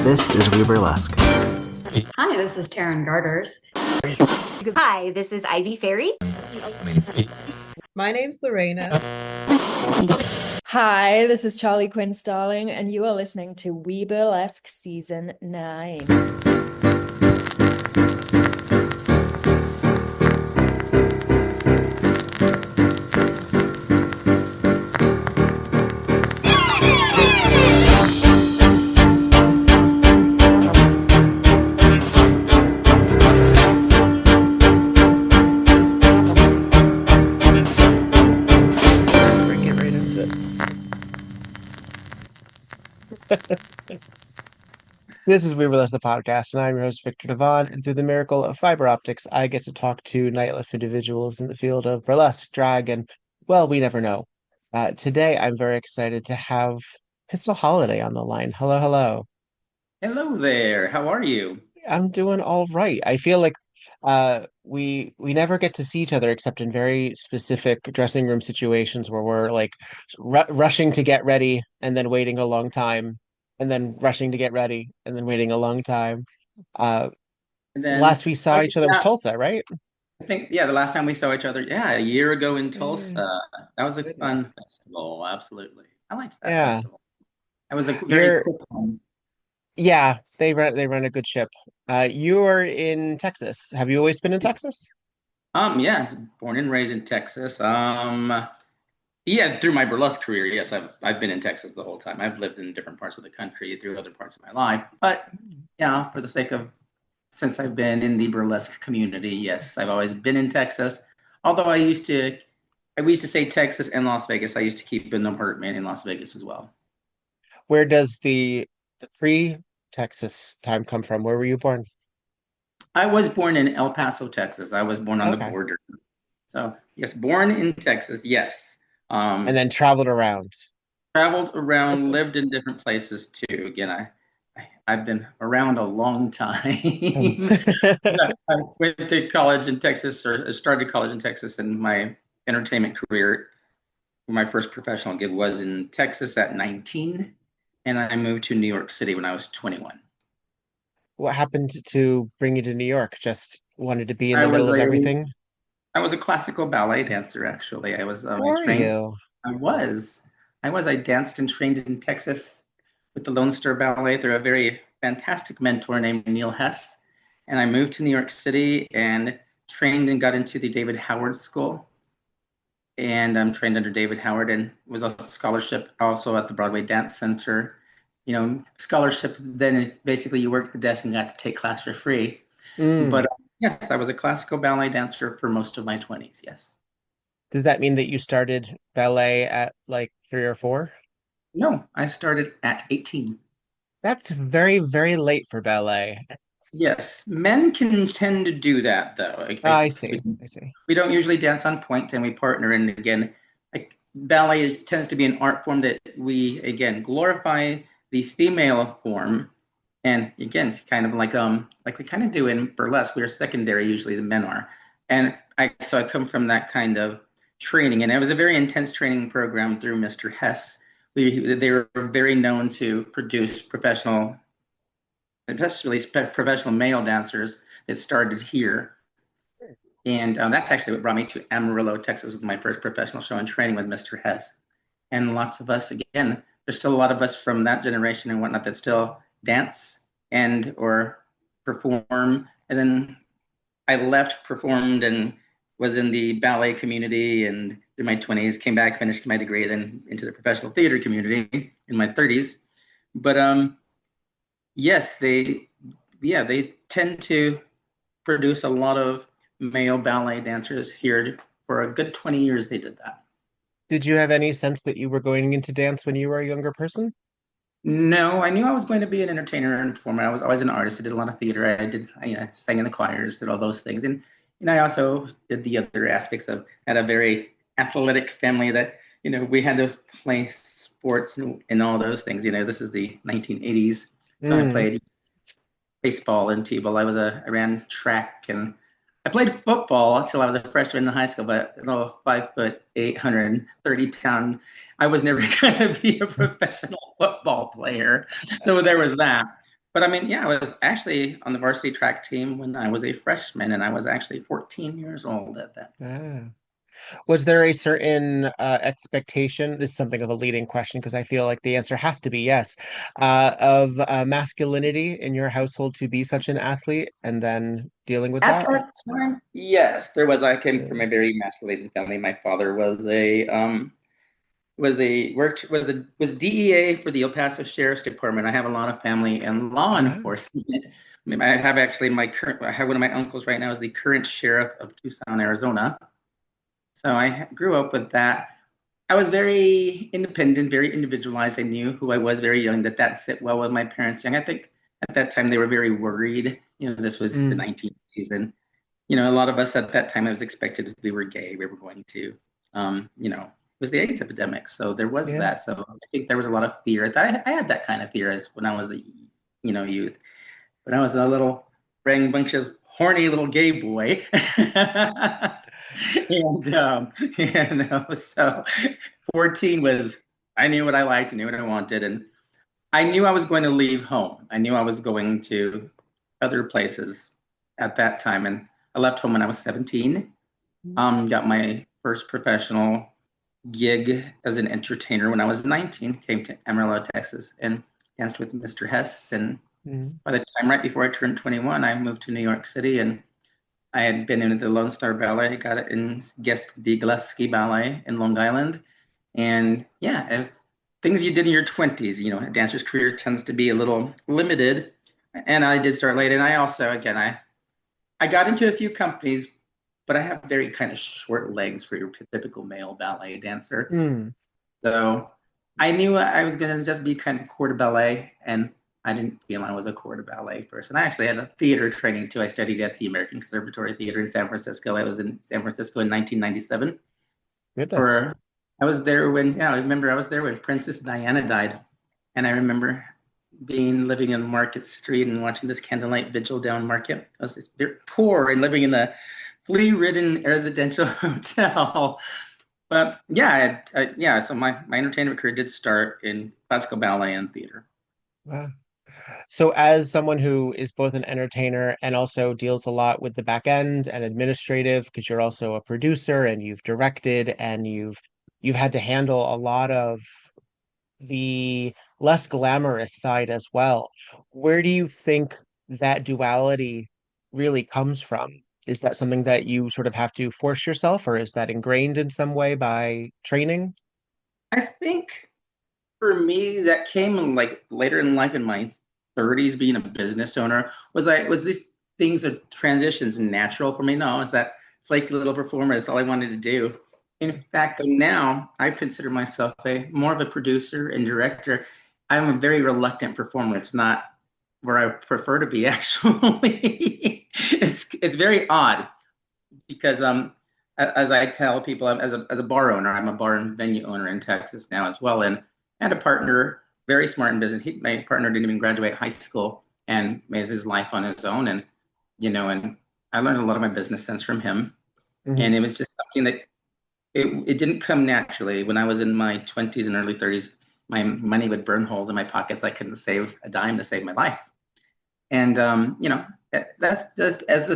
This is We Burlesque. Hi, this is Taryn Garters. Hi, this is Ivy Ferry. My name's Lorena. Hi, this is Charlie Quinn Starling, and you are listening to We Burlesque Season 9. This is We Burlesque, the podcast, and I'm your host, Viktor Devonne. And through the miracle of fiber optics, I get to talk to nightlife individuals in the field of burlesque, drag, and, well, we never know. Today, I'm very excited to have Pistol Holliday on the line. Hello, hello. Hello there. How are you? I'm doing all right. I feel like we never get to see each other except in very specific dressing room situations where we're like rushing to get ready and then waiting a long time and then rushing to get ready and then waiting a long time. Uh And then, last we saw oh each other was yeah, Tulsa, right? I think the last time we saw each other, yeah, a year ago in Mm, Tulsa. That was a fun goodness. festival. Absolutely, I liked that Yeah. festival. It was a very You're quick one. yeah, they run a good ship. You're in Texas. Have you always been in Texas? Yes, born and raised in Texas. Yeah, through my burlesque career, yes, I've been in Texas the whole time. I've lived in different parts of the country through other parts of my life, but yeah, for the sake of since I've been in the burlesque community, yes, I've always been in Texas. Although we used to say Texas and Las Vegas. I used to keep an apartment in Las Vegas as well. Where does the pre-Texas time come from? Where were you born? I was born in El Paso, Texas. I was born on the Okay. border. So yes, born in Texas. Yes. And Um, then traveled around. Traveled around, lived in different places too. Again, I've been around a long time. I went to college in Texas, or started college in Texas, and my entertainment career, my first professional gig was in Texas at 19, and I moved to New York City when I was 21. What happened to bring you to New York? Just wanted to be in I the middle was of a everything? I was a classical ballet dancer actually. Who I are trained. you? I was I danced and trained in Texas with the Lone Star Ballet through a very fantastic mentor named Neil Hess, and I moved to New York City and trained and got into the David Howard School. And I'm trained under David Howard and was a scholarship also at the Broadway Dance Center. You know, scholarships, then basically you worked the desk and got to take class for free. But Mm. yes, I was a classical ballet dancer for most of my 20s. Yes. Does that mean that you started ballet at like 3 or 4? No, I started at 18. That's very, very late for ballet. Yes, men can tend to do that though. I see. I see. We don't usually dance on point and we partner. And again, like ballet tends to be an art form that we again glorify the female form. And again, it's kind of like we kind of do in burlesque. We are secondary, usually the men are. And I come from that kind of training, and it was a very intense training program through Mr. Hess. They were very known to produce especially professional male dancers that started here. And that's actually what brought me to Amarillo, Texas, with my first professional show and training with Mr. Hess. And lots of us, again, there's still a lot of us from that generation and whatnot that still dance and or perform. And then I left, performed, and was in the ballet community and in my 20s, came back, finished my degree, then into the professional theater community in my 30s. But yes, they tend to produce a lot of male ballet dancers here. For a good 20 years, they did that. Did you have any sense that you were going into dance when you were a younger person? No, I knew I was going to be an entertainer and performer. I was always an artist. I did a lot of theater. I sang in the choirs, did all those things. And I also did the other aspects of, had a very athletic family that, we had to play sports and all those things. This is the 1980s. So I Mm. played baseball and t-ball. I ran track and I played football until I was a freshman in high school, but 5 foot, 830 pound. I was never going to be a professional football player. So there was that. But I mean, yeah, I was actually on the varsity track team when I was a freshman, and I was actually 14 years old at that. Ah. Was there a certain expectation? This is something of a leading question because I feel like the answer has to be yes, of masculinity in your household to be such an athlete and then dealing with At that? that time, yes, there was. I came Yeah. from a very masculine family. My father was DEA for the El Paso Sheriff's Department. I have a lot of family in law Wow. enforcement. I mean, I have actually I have one of my uncles right now is the current sheriff of Tucson, Arizona. So I grew up with that. I was very independent, very individualized. I knew who I was very young, that fit well with my parents young. I think at that time they were very worried. This was the Mm, 1980s, and a lot of us at that time it was expected that we were gay. We were going to, it was the AIDS epidemic, so there was yeah. that. So I think there was a lot of fear. That I had that kind of fear as when I was a, youth. When I was a little rambunctious, horny little gay boy. And so 14 was I knew what I liked, I knew what I wanted, and I knew I was going to leave home. I knew I was going to other places at that time, and I left home when I was 17. Got my first professional gig as an entertainer when I was 19. Came to Amarillo, Texas, and danced with Mr. Hess. And Mm, by the time right before I turned 21, I moved to New York City, and I had been in the Lone Star Ballet, got it in guest the Gillespie Ballet in Long Island, and yeah, it was things you did in your 20s. A dancer's career tends to be a little limited, and I did start late. And I also, again, I got into a few companies, but I have very kind of short legs for your typical male ballet dancer. mm. So I knew I was going to just be kind of core to ballet, and I didn't feel I was a core to ballet person. I actually had a theater training too. I studied at the American Conservatory Theater in San Francisco. I was in San Francisco in 1997. Goodness. For I was there when yeah, I remember I was there when Princess Diana died, and I remember living in Market Street and watching this candlelight vigil down Market. I was very poor and living in a flea-ridden residential hotel. But yeah, yeah. So my entertainment career did start in classical ballet and theater. Wow. So, as someone who is both an entertainer and also deals a lot with the back end and administrative, because you're also a producer and you've directed and you've had to handle a lot of the less glamorous side as well. Where do you think that duality really comes from? Is that something that you sort of have to force yourself, or is that ingrained in some way by training? I think for me that came like later in life in my 30s being a business owner was these things of transitions natural for me. No, it's that flaky little performer. That's all I wanted to do. In fact, though, now I consider myself a more of a producer and director. I'm a very reluctant performer. It's not where I prefer to be actually. It's very odd because as I tell people, as a bar owner, I'm a bar and venue owner in Texas now as well, and I had a partner very smart in business. My partner didn't even graduate high school and made his life on his own, and and I learned a lot of my business sense from him, Hmm. and it was just something that it didn't come naturally. When I was in my 20s and early 30s, my money would burn holes in my pockets. I couldn't save a dime to save my life, and that's just as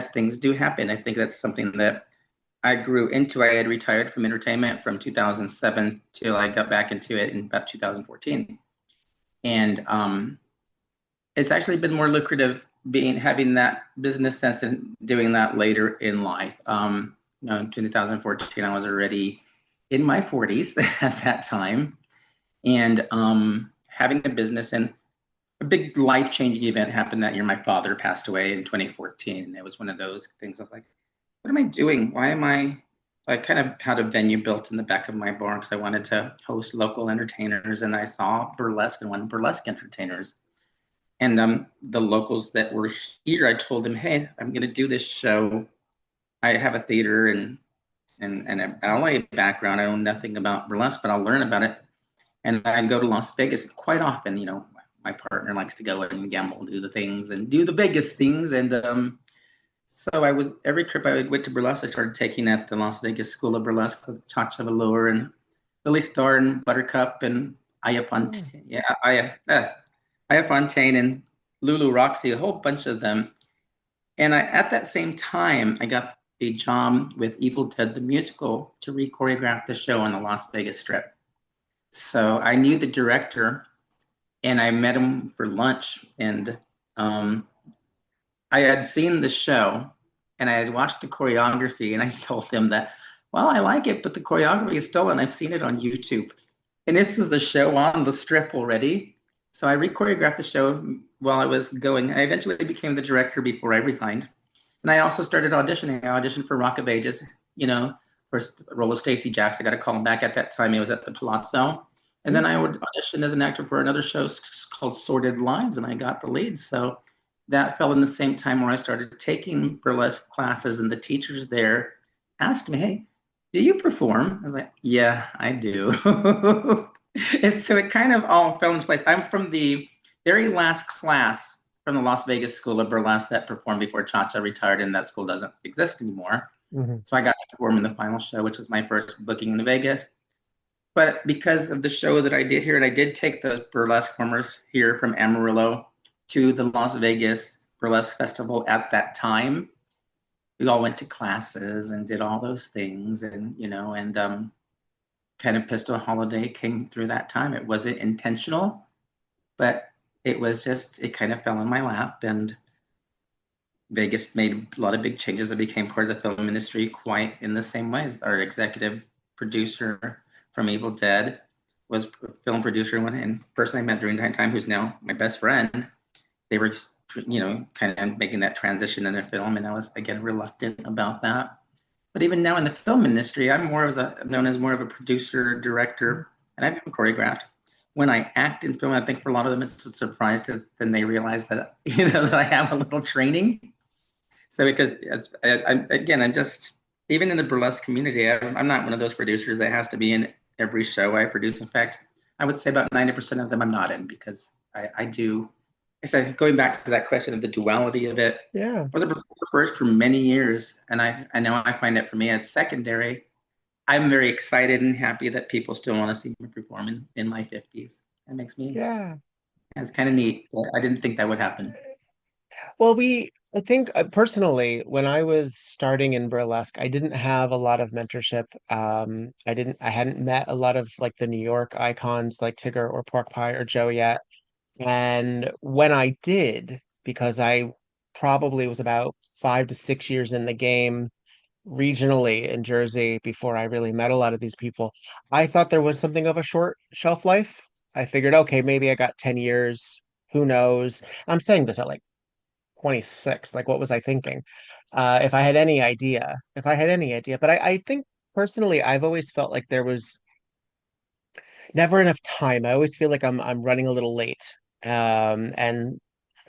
things do happen. I think that's something that I grew into. I had retired from entertainment from 2007 till I got back into it in about 2014, and it's actually been more lucrative having that business sense and doing that later in life. In 2014, I was already in my 40s at that time, and having a business and a big life changing event happened that year. My father passed away in 2014, and it was one of those things. I was like, what am I doing? Why am I kind of had a venue built in the back of my barn because I wanted to host local entertainers, and I saw burlesque and wanted burlesque entertainers. And the locals that were here, I told them, hey, I'm going to do this show. I have a theater and a ballet background. I know nothing about burlesque, but I'll learn about it. And I go to Las Vegas quite often. My partner likes to go and gamble, do the things, and do the biggest things. And so every trip I went to burlesque, I started taking at the Las Vegas School of Burlesque with Chacha Velour and Lily Star and Buttercup and Aya Punt. Oh, Yeah, Aya. Aya Fontaine and Lulu Roxy, a whole bunch of them. And at that same time, I got a job with Evil Dead the musical to re-choreograph the show on the Las Vegas Strip. So I knew the director, and I met him for lunch, and um, I had seen the show, and I had watched the choreography, and I told him that, well, I like it, but the choreography is stolen. I've seen it on YouTube. And this is a show on the strip already. So I re-choreographed the show while I was going. I eventually became the director before I resigned. And I also started auditioning. I auditioned for Rock of Ages, first role was Stacey Jackson. I got a call back at that time. He was at the Palazzo. And then I auditioned as an actor for another show called Sordid Lives, and I got the lead. So that fell in the same time where I started taking burlesque classes, and the teachers there asked me, hey, do you perform? I was like, yeah, I do. And so it kind of all fell into place. I'm from the very last class from the Las Vegas School of Burlesque that performed before Cha-Cha retired, and that school doesn't exist anymore. Mm-hmm. So I got to perform in the final show, which was my first booking in Vegas. But because of the show that I did here, and I did take those burlesque performers here from Amarillo to the Las Vegas Burlesque Festival at that time, we all went to classes and did all those things, and kind of Pistol Holiday came through that time. It wasn't intentional, but it was just, it kind of fell in my lap, and Vegas made a lot of big changes that became part of the film industry quite in the same ways. Our executive producer from Evil Dead was a film producer and person I met during that time, who's now my best friend. They were, kind of making that transition in their film, and I was, again, reluctant about that. But even now in the film industry, I'm known as more of a producer, director, and I've even choreographed. When I act in film, I think for a lot of them it's a surprise then they realize that that I have a little training. So because I'm just, even in the burlesque community, I'm not one of those producers that has to be in every show I produce. In fact, I would say about 90% of them I'm not in, because I do. I said, going back to that question of the duality of it, Yeah. I was a performer first for many years, and I know I find it for me it's secondary. I'm very excited and happy that people still want to see me perform in my 50s. That makes me, Yeah. it's kind of neat. I didn't think that would happen. Well, I think personally, when I was starting in burlesque, I didn't have a lot of mentorship. I hadn't met a lot of like the New York icons like Tigger or Pork Pie or Joe yet. And when I did, because I probably was about 5 to 6 years in the game regionally in Jersey before I really met a lot of these people, I thought there was something of a short shelf life. I figured, okay, maybe I got 10 years. Who knows? I'm saying this at like 26. Like, what was I thinking? If I had any idea. But I think personally, I've always felt like there was never enough time. I always feel like I'm running a little late. And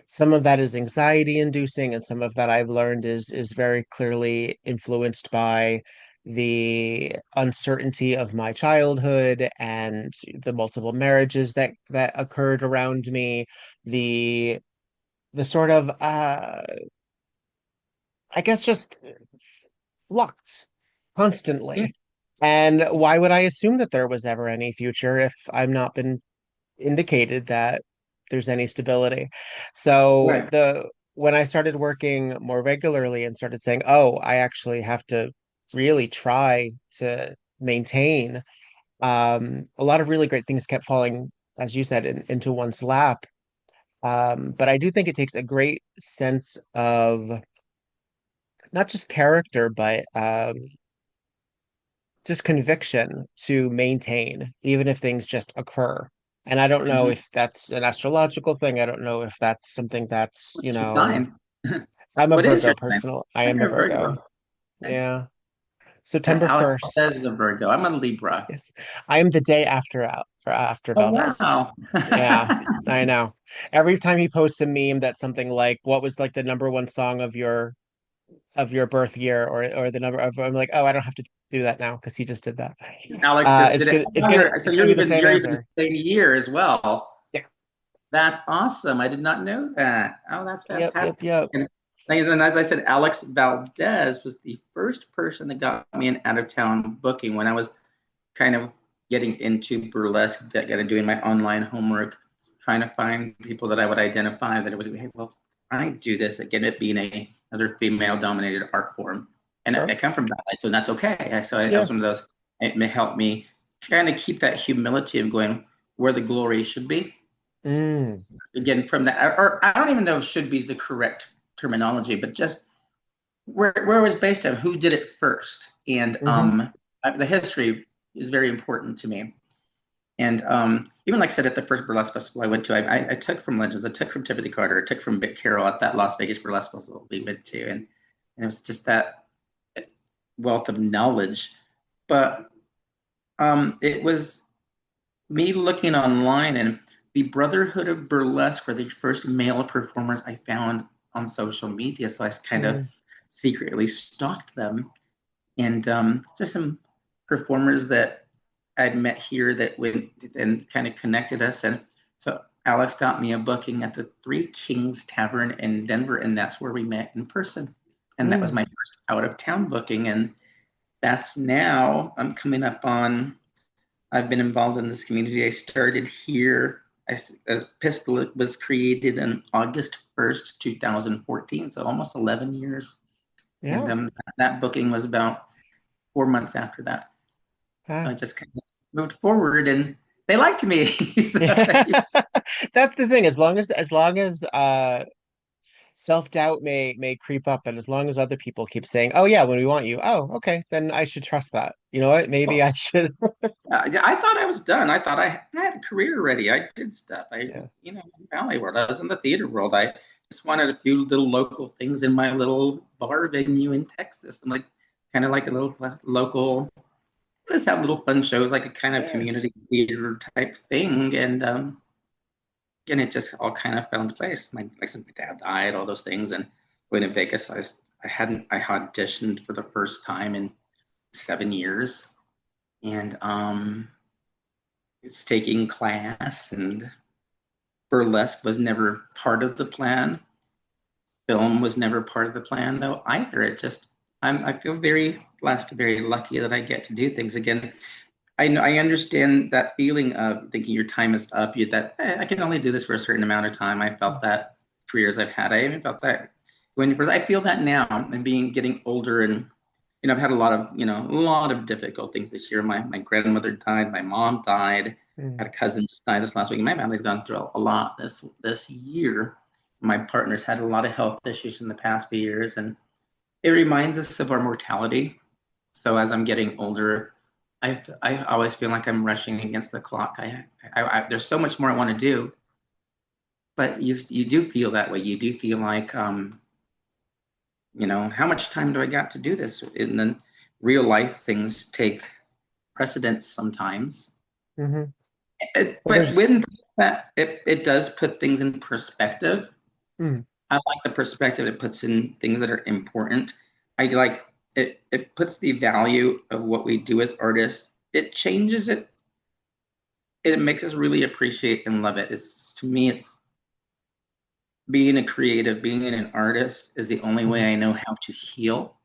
some of that is anxiety inducing, and some of that I've learned is very clearly influenced by the uncertainty of my childhood and the multiple marriages that occurred around me, the the sort of I guess just flux Yeah. constantly. And why would I assume that there was ever any future if I've not been indicated that there's any stability? So Right. when I started working more regularly and started saying, oh, I actually have to really try to maintain, a lot of really great things kept falling, as you said, into one's lap. But I do think it takes a great sense of not just character, but just conviction to maintain, even if things just occur. And I don't know Mm-hmm. if that's an astrological thing. I don't know if that's something that's, What's your sign? I'm a What is Virgo your sign? personal. I Oh, am a you're a Virgo. Virgo. Okay. Yeah. And September Alex 1st. says the Virgo. I'm a Libra. Yes. I am the day after Oh, Valdez. wow. Yeah, I know. Every time he posts a meme that's something like, what was like the number one song of your birth year, or the number of, I'm like, oh, I don't have to do that now because he just did that. Alex just It's did it. gonna it's Oh, gonna so it's gonna be the same you're even the answer. same year as well. Yeah. That's awesome. I did not know that. Oh, that's Yep, yep, fantastic. yep. And then, as I said, Alex Valdez was the first person that got me an out of town booking when I was kind of getting into burlesque, doing my online homework, trying to find people that I would identify that it would be, hey, well, I do this, again, it being another female-dominated art form. And I Sure. come from ballet, so that's okay. So I Yeah. was one of those, it may help me kind of keep that humility of going where the glory should be. Mm. Again, from that, or I don't even know if should be the correct terminology, but just where it was based on who did it first. And Hmm. the history is very important to me. And even like I said, at the first burlesque festival I went to, I took from Legends, I took from Tiffany Carter, I took from Vic Carroll at that Las Vegas burlesque festival we went to. And it was just that wealth of knowledge. But it was me looking online, and the Brotherhood of Burlesque were the first male performers I found on social media. So I kind of Mm. secretly stalked them. And there's some performers that I'd met here that went and kind of connected us. And so Alex got me a booking at the Three Kings Tavern in Denver, and that's where we met in person. And that was Mm. my first out of town booking. And that's now, I'm coming up on, I've been involved in this community. I started here as Pistol was created on August 1st, 2014, so almost 11 years. And Yeah. that booking was about 4 months after that. So Ah. I just kind of moved forward and they liked me. So Yeah. That's the thing. As long as self-doubt may creep up, and as long as other people keep saying, "Oh yeah, when we want you," oh, okay, then I should trust that. You know what? Maybe well, I should. I thought I was done. I thought I had a career already. I did stuff. Yeah. In the ballet world. I was in the theater world. I just wanted a few little local things in my little bar venue in Texas. I'm like, kind of like a little local, let's have little fun shows, like a kind of Yeah. community theater type thing. And it just all kind of fell into place. Like I said, my dad died, all those things. And going to Vegas, I auditioned for the first time in 7 years. And it's taking class, and burlesque was never part of the plan. Film was never part of the plan though either. I feel very blessed, very lucky that I get to do things again. I know I understand that feeling of thinking your time is up. I can only do this for a certain amount of time. I felt that careers I've had. I even felt that when I feel that now and getting older, and I've had a lot of difficult things this year. My grandmother died, my mom died, Mm. had a cousin just died this last week. My family's gone through a lot this year. My partner's had a lot of health issues in the past few years, and it reminds us of our mortality. So as I'm getting older, I always feel like I'm rushing against the clock. There's so much more I want to do, but you do feel that way. You do feel like how much time do I got to do this? And then real life things take precedence sometimes. Hmm. Well, But there's. when it does put things in perspective. Mm. I like the perspective it puts in things that are important. I like it puts the value of what we do as artists. It changes it. It makes us really appreciate and love it. It's to me, it's being a creative, being an artist is the only way Mhm. I know how to heal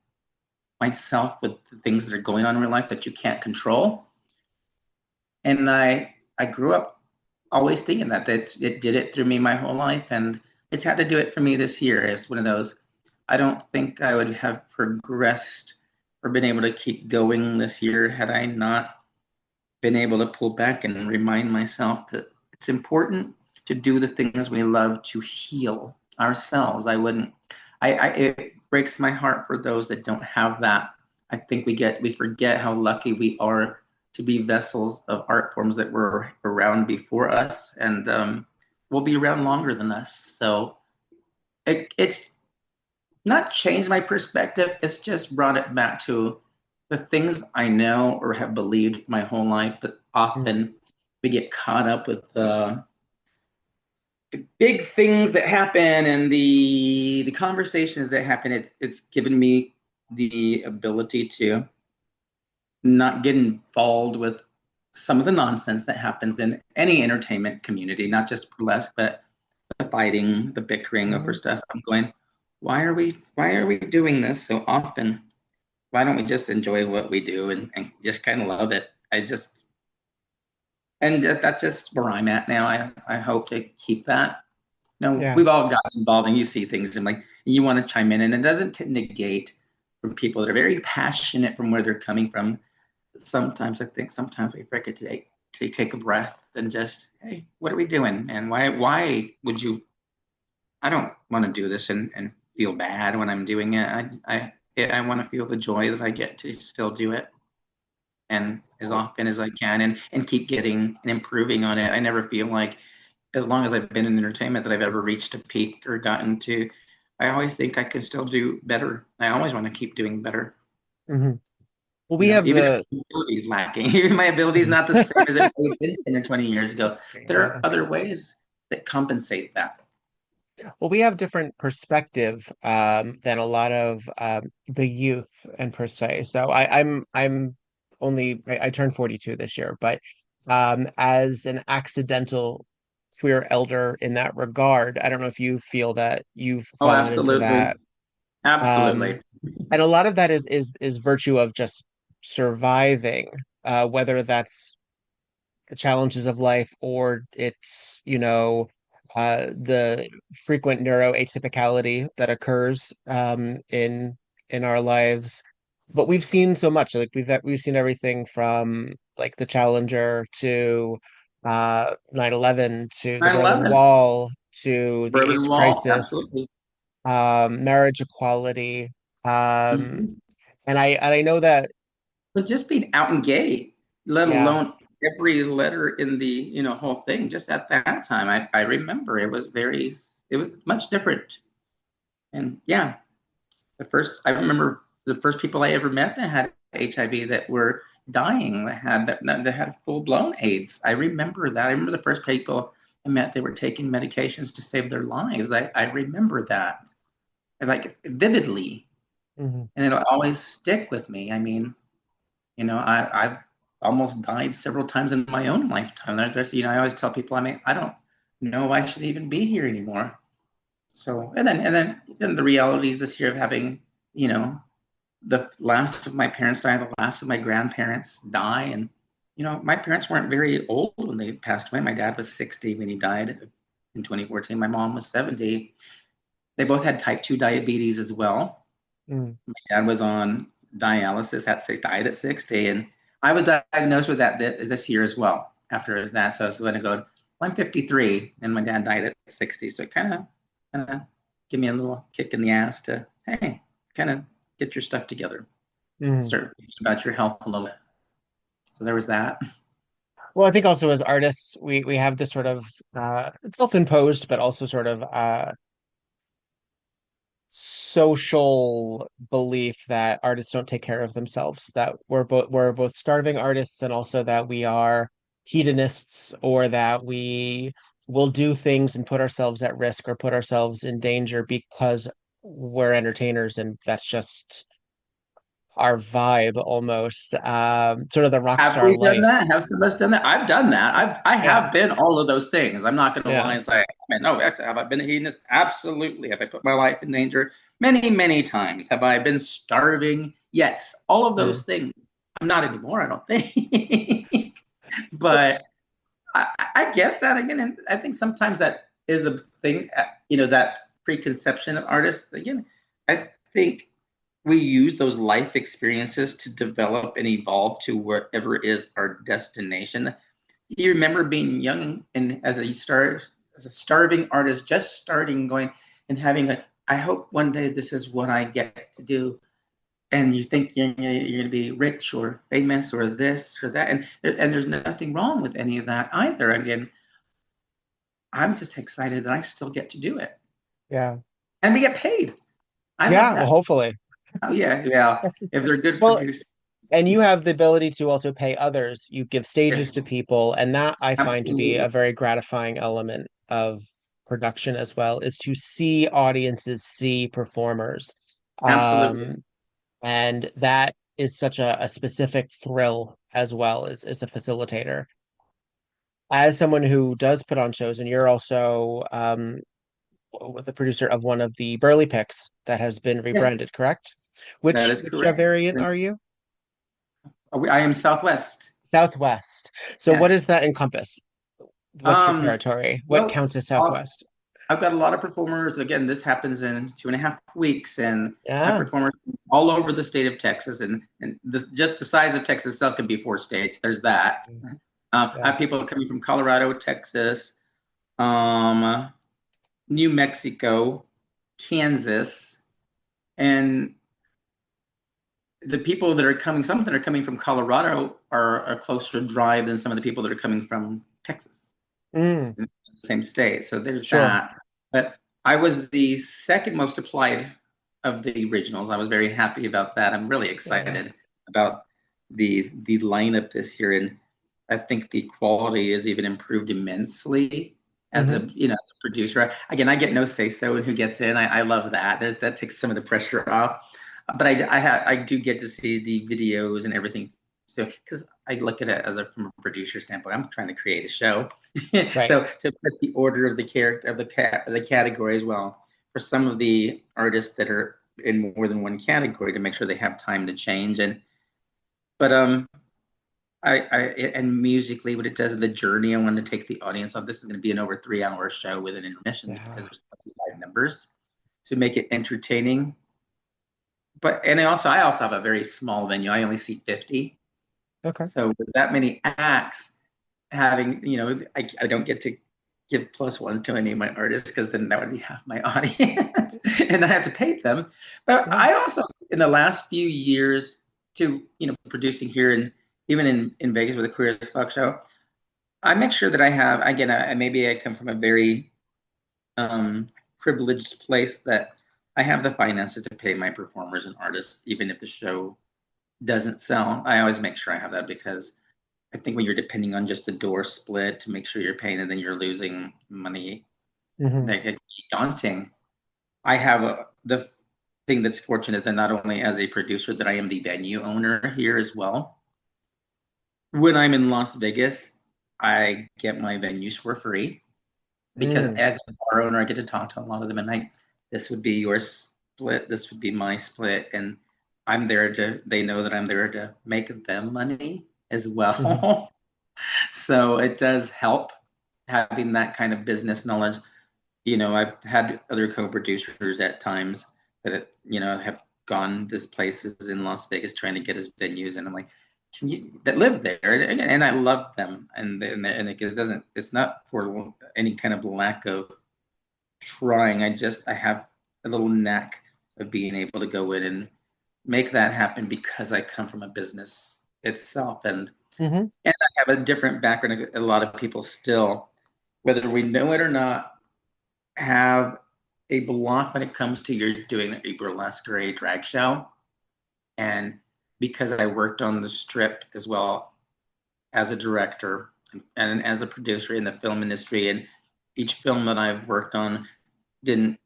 myself with the things that are going on in real life that you can't control. And I grew up always thinking that it did it through me my whole life, and it's had to do it for me this year. It's one of those. I don't think I would have progressed or been able to keep going this year had I not been able to pull back and remind myself that it's important to do the things we love to heal ourselves. I wouldn't. It breaks my heart for those that don't have that. I think we forget how lucky we are to be vessels of art forms that were around before us and will be around longer than us. So it's not changed my perspective. It's just brought it back to the things I know or have believed my whole life, but Mm. often we get caught up with the big things that happen and the conversations that happen. It's given me the ability to not get involved with some of the nonsense that happens in any entertainment community, not just burlesque, but the fighting, the bickering over Mhm. stuff. I'm going, why are we doing this so often? Why don't we just enjoy what we do and just kind of love it? And that's just where I'm at now. I hope to keep that. No, Yeah. we've all gotten involved, and you see things and like you want to chime in, and it doesn't negate from people that are very passionate from where they're coming from. Sometimes we forget to take a breath and just, hey, what are we doing? And why would you? I don't want to do this and feel bad when I'm doing it. I want to feel the joy that I get to still do it and as often as I can and keep getting and improving on it. I never feel like as long as I've been in entertainment that I've ever reached a peak or gotten to. I always think I can still do better. I always want to keep doing better. Hmm. Well, we have Even if the my ability is lacking, even my ability is not the same as it may have been 10 or 20 years ago. There yeah. are other ways that compensate that. Well, we have different perspective than a lot of the youth and per se. So I'm only I turned 42 this year, but as an accidental queer elder in that regard, I don't know if you feel that you've Oh, fallen into absolutely. that. Absolutely. Um, and a lot of that is virtue of just surviving, whether that's the challenges of life or it's, the frequent neuroatypicality that occurs in our lives. But we've seen so much. Like we've seen everything from like the Challenger to 9/11 to the Berlin 9/11, Wall to the Berlin AIDS Wall, crisis, absolutely. marriage equality. Um, Mhm. and I know that, But just being out and gay, let yeah. alone every letter in the whole thing, just at that time, I remember it was much different. And yeah, I remember the first people I ever met that had HIV that were dying, that had full blown AIDS. I remember that. I remember the first people I met that were taking medications to save their lives. I remember that like vividly, Mhm. and it'll always stick with me. I mean, I've almost died several times in my own lifetime. I always tell people, I mean, I don't know if I should even be here anymore. So, and then the realities this year of having, you know, the last of my parents die, the last of my grandparents die, and my parents weren't very old when they passed away. My dad was 60 when he died in 2014. My mom was 70. They both had type 2 diabetes as well. Mm. My dad was on dialysis died at 60, and I was diagnosed with that this year as well. After that, so I was going to go. Well, I'm 53, and my dad died at 60, so it kind of give me a little kick in the ass to hey, kind of get your stuff together, Mhm. start thinking about your health a little bit. So there was that. Well, I think also as artists, we have this sort of self-imposed, but also sort of social belief that artists don't take care of themselves, that we're both starving artists and also that we are hedonists or that we will do things and put ourselves at risk or put ourselves in danger because we're entertainers and that's just our vibe almost. Sort of the rock Have star we done life. that? Have some of us done that? I've done that. I Yeah. have been all of those things. I'm not going to lie Yeah. and say, I mean, no, actually, have I been a hedonist? Absolutely. Have I put my life in danger? Many, many times. Have I been starving? Yes, all of those Mm. things. I'm not anymore, I don't think. But I get that again. And I think sometimes that is a thing, that preconception of artists. Again, I think we use those life experiences to develop and evolve to wherever is our destination. You remember being young and as a starving artist, just starting, going and having I hope one day this is what I get to do. And you think you're going to be rich or famous or this or that. And there's nothing wrong with any of that either. Again, I'm just excited that I still get to do it. Yeah. And we get paid. I love Yeah. Well, that. hopefully. Oh, yeah. Yeah. If they're good Well, producers. and you have the ability to also pay others. You give stages Yes. to people, and that I find to be a Absolutely. very gratifying element of production as well, is to see audiences see performers. Absolutely. And that is such a specific thrill as well as a facilitator. As someone who does put on shows, and you're also the producer of one of the BurlyPicks that has been Yes, rebranded, correct? that Which is which correct. variant are you? I am Southwest. Southwest. So what Yes. does that encompass? What's your territory? What Well, counts as I'll- Southwest? I've got a lot of performers. Again, this happens in 2.5 weeks, and I have Yeah. performers all over the state of Texas, and this, just the size of Texas itself can be 4 states. There's that. I Yeah. have people coming from Colorado, Texas, um, New Mexico, Kansas, and the people that are coming, some that are coming from Colorado are a closer drive than some of the people that are coming from Texas, Mm, in the same state. So there's sure. that. But I was the second most applied of the originals. I was very happy about that. I'm really Yeah. excited about the lineup this year, and I think the quality has even improved immensely as a as a producer. Again, I get no say so in who gets in. I love that. That takes some of the pressure off. But I do get to see the videos and everything. So because I look at it as from a producer standpoint, I'm trying to create a show. Right. So to put the order of the character of the category as well for some of the artists that are in more than one category to make sure they have time to change. And but I and musically what it does in the journey, I want to take the audience on. This is going to be an over 3 hour show with an intermission because Yeah. there's 25 numbers to make it entertaining. But and I also have a very small venue. I only seat 50. Okay. So with that many acts, having I don't get to give plus ones to any of my artists because then that would be half my audience, and I have to pay them. But Yeah. I also in the last few years to producing here and even in Vegas with the Queer as Fuck show, I make sure that I have again. Maybe I come from a very privileged place that I have the finances to pay my performers and artists, even if the show doesn't sell. I always make sure I have that because I think when you're depending on just the door split to make sure you're paying and then you're losing money, Hmm. that can be daunting. I have the thing that's fortunate that not only as a producer that I am the venue owner here as well. When I'm in Las Vegas, I get my venues for free because Mm, as a bar owner, I get to talk to a lot of them at night. This would be your split. This would be my split, and I'm there to. They know that I'm there to make them money as mhm. well. So it does help having that kind of business knowledge. I've had other co-producers at times that have gone to places in Las Vegas trying to get us venues, and I'm like, can you that live there, and I love them, and it doesn't. It's not for any kind of lack of trying. I have a little knack of being able to go in and make that happen because I come from a business itself, Mhm. and I have a different background. A lot of people still, whether we know it or not, have a block when it comes to you're doing a burlesque or a drag show. And because I worked on the strip as well as a director and as a producer in the film industry, and each film that I've worked on didn't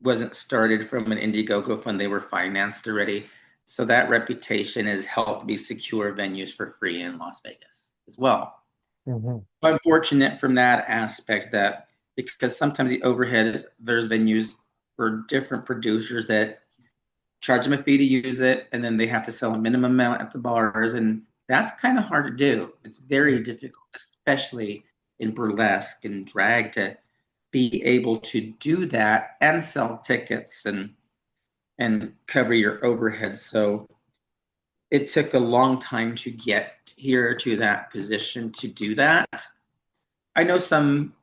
wasn't started from an Indiegogo fund; they were financed already. So that reputation has helped me secure venues for free in Las Vegas as well. Mhm. I'm fortunate from that aspect that because sometimes the overhead, there's venues for different producers that charge them a fee to use it, and then they have to sell a minimum amount at the bars, and that's kind of hard to do. It's very difficult, especially in burlesque and drag, to be able to do that and sell tickets and cover your overhead. So it took a long time to get here to that position to do that. I know some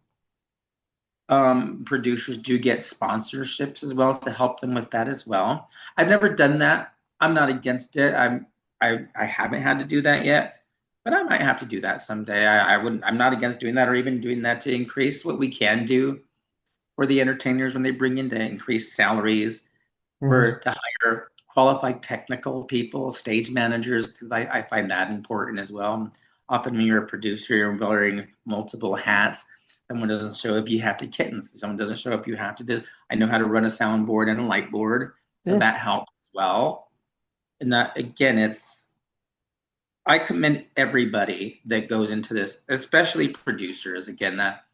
producers do get sponsorships as well to help them with that as well. I've never done that. I'm not against it. I haven't had to do that yet, but I might have to do that someday. I wouldn't. I'm not against doing that or even doing that to increase what we can do for the entertainers when they bring in to increase salaries Mhm. for to hire qualified technical people, stage managers. Because I find that important as well. Often when you're a producer, you're wearing multiple hats. Someone doesn't show up, you have to kittens. Someone doesn't show up, you have to do. I know how to run a soundboard and a light board, so Mm, that helps as well. And that again, I commend everybody that goes into this, especially producers. Again, that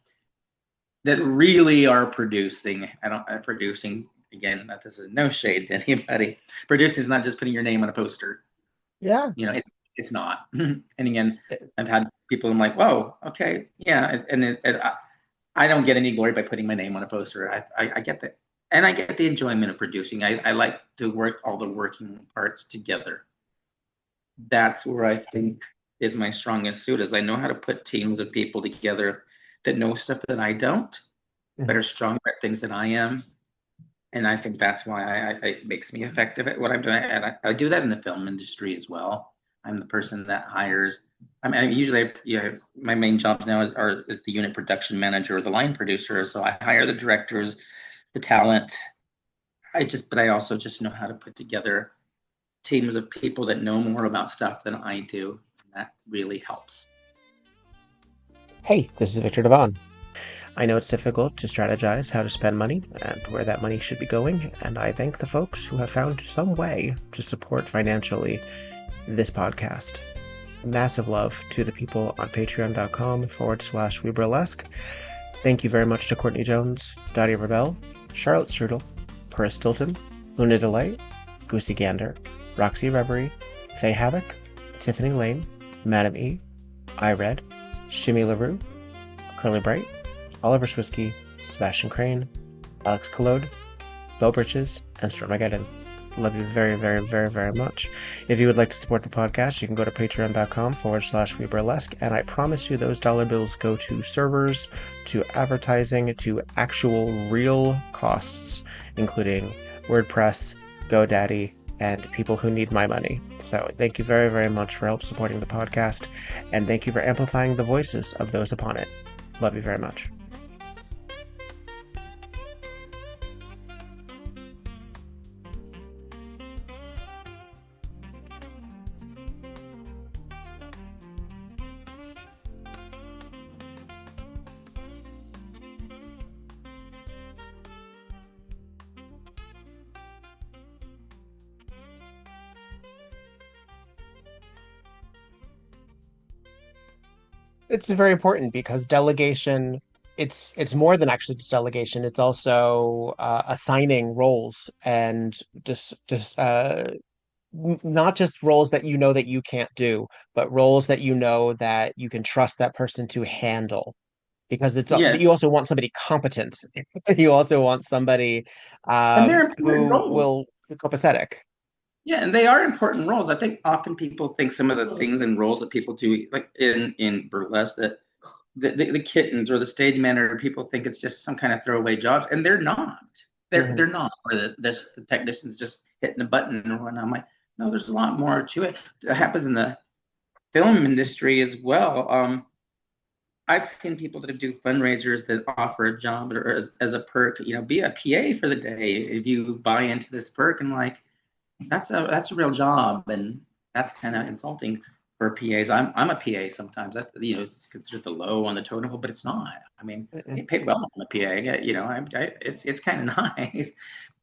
really are producing. I don't producing again. This is no shade to anybody. Producing is not just putting your name on a poster. yeah. It's it's not. And again, I've had people, I'm like, whoa, okay, yeah. I don't get any glory by putting my name on a poster. I get that. And I get the enjoyment of producing. I like to work all the working parts together. That's where I think is my strongest suit, is I know how to put teams of people together that know stuff that I don't, but are stronger at things than I am. And I think that's why it makes me effective at what I'm doing. And I do that in the film industry as well. I'm the person that hires. I mean, usually, my main jobs now is the unit production manager or the line producer. So I hire the directors, the talent. But I also just know how to put together teams of people that know more about stuff than I do. And that really helps. Hey, this is Viktor Devonne. I know it's difficult to strategize how to spend money and where that money should be going, and I thank the folks who have found some way to support financially this podcast. Massive love to the people on patreon.com/weburlesque. Thank you very much to Courtney Jones, Dottie Rebel, Charlotte Strudel, Paris Stilton, Luna DeLay, Goosey Gander, Roxy Reverie, Faye Havoc, Tiffany Lane, Madam E, iRed, Shimmy LaRue, Curly Bright, Oliver Swisky, Sebastian Crane, Alex Collode, Bo Bridges, and Stormageddon. Love you very, very, very, very much. If you would like to support the podcast, you can go to patreon.com/weburlesque, and I promise you those dollar bills go to servers, to advertising, to actual real costs, including WordPress, GoDaddy, and people who need my money. So thank you very, very much for help supporting the podcast, and thank you for amplifying the voices of those upon it. Love you very much. It's very important because delegation, it's more than actually just delegation. It's also assigning roles and not just roles that you know that you can't do, but roles that you know that you can trust that person to handle. Because Yes. you also want somebody competent. You also want somebody And they're important who roles. will be copacetic. Yeah, and they are important roles. I think often people think some of the things and roles that people do, like in burlesque, that the kittens or the stage manager, people think it's just some kind of throwaway jobs, and they're not. They're not. Or the technician's just hitting a button or whatnot. I'm like, no, there's a lot more to it. It happens in the film industry as well. I've seen people that do fundraisers that offer a job or as a perk, be a PA for the day if you buy into this perk, and like that's a real job, and that's kind of insulting for PAs. I'm a PA sometimes. That's it's considered the low on the totem pole, but it's not. I mean, they paid well on the PA. It's kind of nice,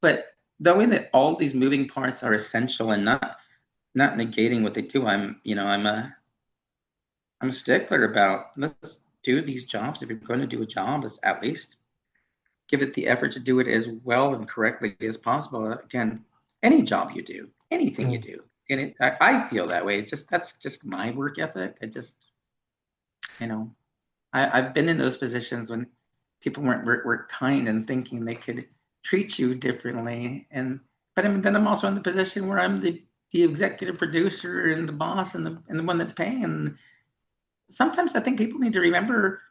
but knowing that all these moving parts are essential and not negating what they do, I'm a stickler about, let's do these jobs. If you're going to do a job, let's at least give it the effort to do it as well and correctly as possible. Again, any job you do, anything you do, and I feel that way. That's just my work ethic. I've been in those positions when people weren't kind and thinking they could treat you differently, but then I'm also in the position where I'm the executive producer and the boss and the one that's paying. And sometimes I think people need to remember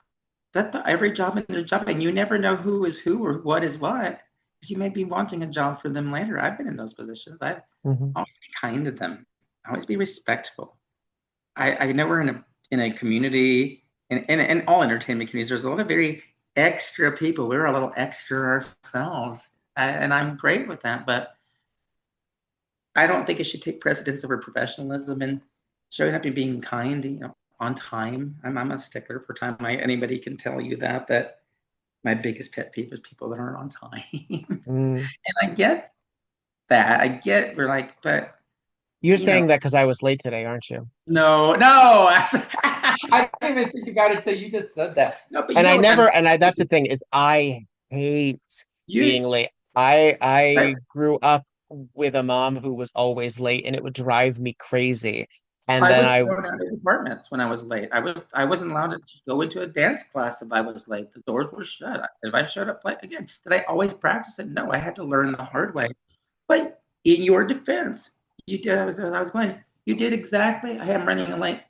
that every job is a job, and you never know who is who or what is what, because you may be wanting a job for them later. I've been in those positions. I've always be kind to them, always be respectful. I know we're in a community, and all entertainment communities, there's a lot of very extra people. We're a little extra ourselves, and I'm great with that. But I don't think it should take precedence over professionalism and showing up and being kind. On time. I'm a stickler for time. Anybody can tell you that my biggest pet peeve is people that aren't on time. And I get that. We're like, but you're saying that because I was late today, aren't you? No. I didn't even think about it till you just said that. No, but that's the thing is I hate being late. I grew up with a mom who was always late, and it would drive me crazy. And I then was I thrown out of departments when I was late. I wasn't allowed to go into a dance class if I was late. The doors were shut. If I showed up late again, did I always practice it? No, I had to learn the hard way. But in your defense, you did. I was going. You did exactly. I am running late.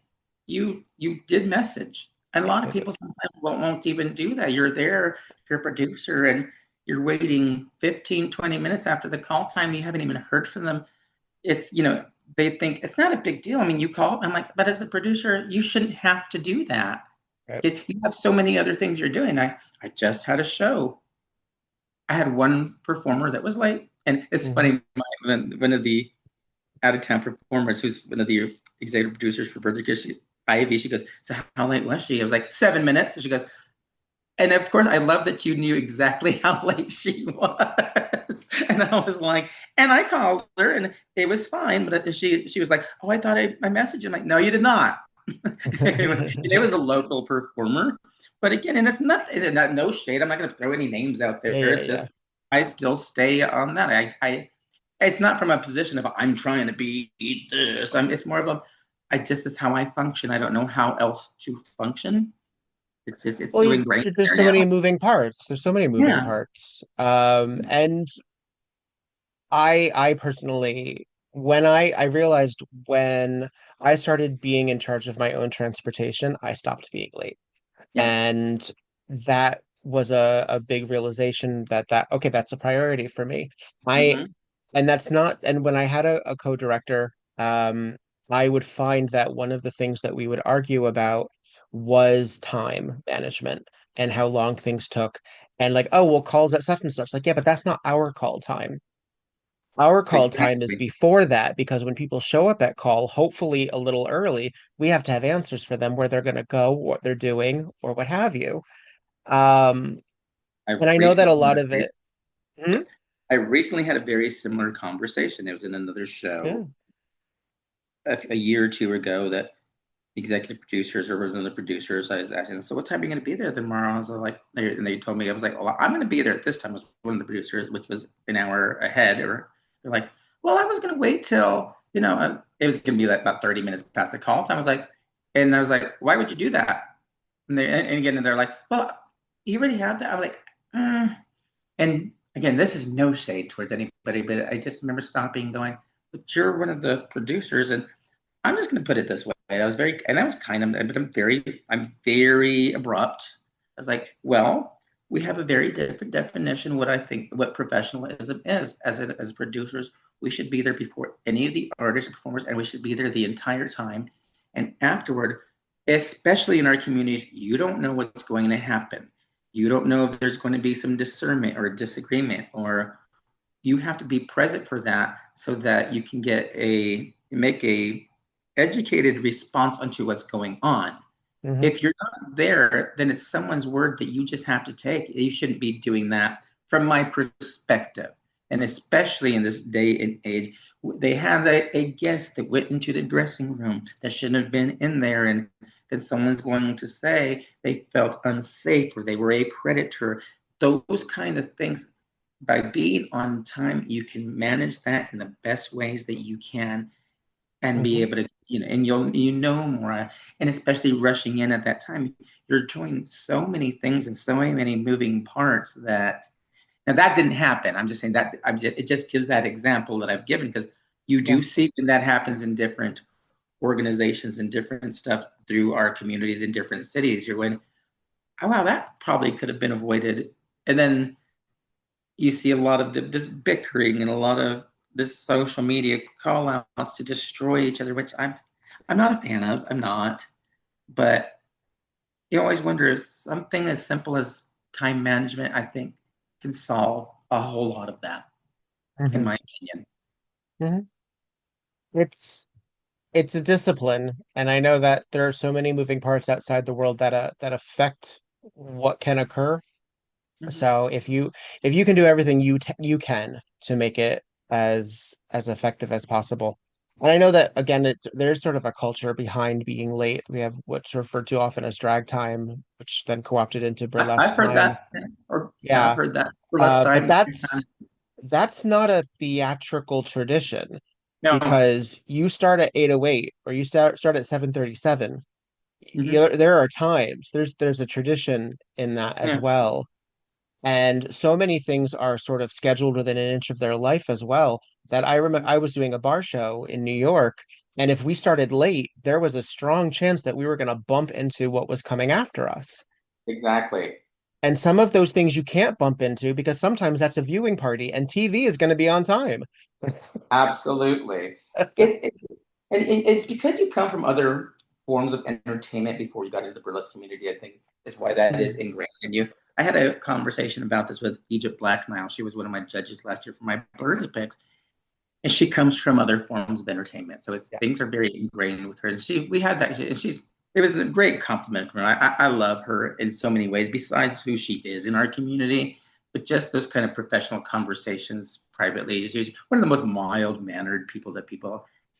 You did message, and a lot yes, of I did. people sometimes won't even do that. You're there, you're a producer, and you're waiting 15, 20 minutes after the call time. You haven't even heard from them. It's they think it's not a big deal. I mean, you call. I'm like, but as the producer, you shouldn't have to do that. Right. You have so many other things you're doing. I just had a show. I had one performer that was late, and it's Hmm. funny. One of the out of town performers, who's one of the executive producers for Birthday Kiss, Ivy, she goes, "So how late was she?" I was like, 7 minutes. And she goes, and of course, I love that you knew exactly how late she was. And I was like, and I called her, and it was fine. But she was like, "Oh, I thought I messaged you." I'm like, "No, you did not." It was a local performer, but again, and it's not no shade. I'm not going to throw any names out there. Yeah, yeah, It's yeah. just I still stay on that. It's not from a position of I'm trying to be this. It's more of a I just is how I function. I don't know how else to function. It's Well, so ingrained there's there so many now. moving parts. There's so many moving Yeah. parts. And I personally, when I realized when I started being in charge of my own transportation, I stopped being late. Yes. And that was a big realization that okay, that's a priority for me. I Mm-hmm. and that's not and when I had a co-director, I would find that one of the things that we would argue about was time management and how long things took. And like, oh, well, calls at such and such. Like, yeah, but that's not our call time. Our call time is Exactly. before that because when people show up at call, hopefully a little early, we have to have answers for them where they're going to go, what they're doing, or what have you. Um, I and I know that recently a lot of it. Hmm? I recently had a very similar conversation. It was in another Yeah. show a year or two ago that executive producers or one of the producers, I was asking them, so what time are you going to be there tomorrow? I was like, and they told me, I was like, well, I'm going to be there at this time. Was one of the producers, which was an hour ahead. Or they're like, well, I was going to wait till, it was going to be like about 30 minutes past the call time. And I was like, why would you do that? And again, they're like, well, you already have that. I'm like, and again, this is no shade towards anybody, but I just remember stopping going, but you're one of the producers. And I'm just going to put it this way. I was kind of, but I'm very abrupt. I was like, well, we have a very different definition what I think what professionalism is. As producers, we should be there before any of the artists and performers, and we should be there the entire time. And afterward, especially in our communities, you don't know what's going to happen. You don't know if there's going to be some discernment or disagreement, or you have to be present for that so that you can make a educated response onto what's going on. Hmm. If you're not there, then it's someone's word that you just have to take. You shouldn't be doing that from my perspective. And especially in this day and age, they had a guest that went into the dressing room that shouldn't have been in there. And then someone's going to say they felt unsafe or they were a predator. Those kind of things, by being on time, you can manage that in the best ways that you can and be Hmm. able to, and you know more. And especially rushing in at that time, you're doing so many things and so many moving parts that now that didn't happen. I'm just saying that it just gives that example that I've given because you Yeah. do see when that happens in different organizations and different stuff through our communities in different cities. You're going, oh wow, that probably could have been avoided. And then you see a lot of this bickering and a lot of this social media call outs to destroy each other, which I'm not a fan of. I'm not. But you always wonder if something as simple as time management, I think, can solve a whole lot of that, in Hmm. my opinion. Hmm. It's it's a discipline, and I know that there are so many moving parts outside the world that affect what can occur. Mm-hmm. So if you can do everything you can to make it as effective as possible. And I know that again, there's sort of a culture behind being late. We have what's referred to often as drag time, which then co-opted into burlesque I've heard time. that, or I've Yeah. heard that for less But time. that's not a theatrical tradition. No. because you start at 8:08 or you start at 7:37. Hmm. There are times there's a tradition in that as Yeah. well. And so many things are sort of scheduled within an inch of their life as well. That I remember I was doing a bar show in New York, and if we started late, there was a strong chance that we were going to bump into what was coming after us. Exactly. And some of those things you can't bump into because sometimes that's a viewing party and TV is going to be on time. Absolutely. It, it's because you come from other forms of entertainment before you got into the burlesque community, I think is why that is Mm. ingrained in you. I had a conversation about this with Egypt Black Nile. She was one of my judges last year for my BurlyPicks, and she comes from other forms of entertainment. So Yeah. things are very ingrained with her. And we had that, it was a great compliment from her. I love her in so many ways, besides who she is in our community, but just those kind of professional conversations privately. She's one of the most mild mannered people that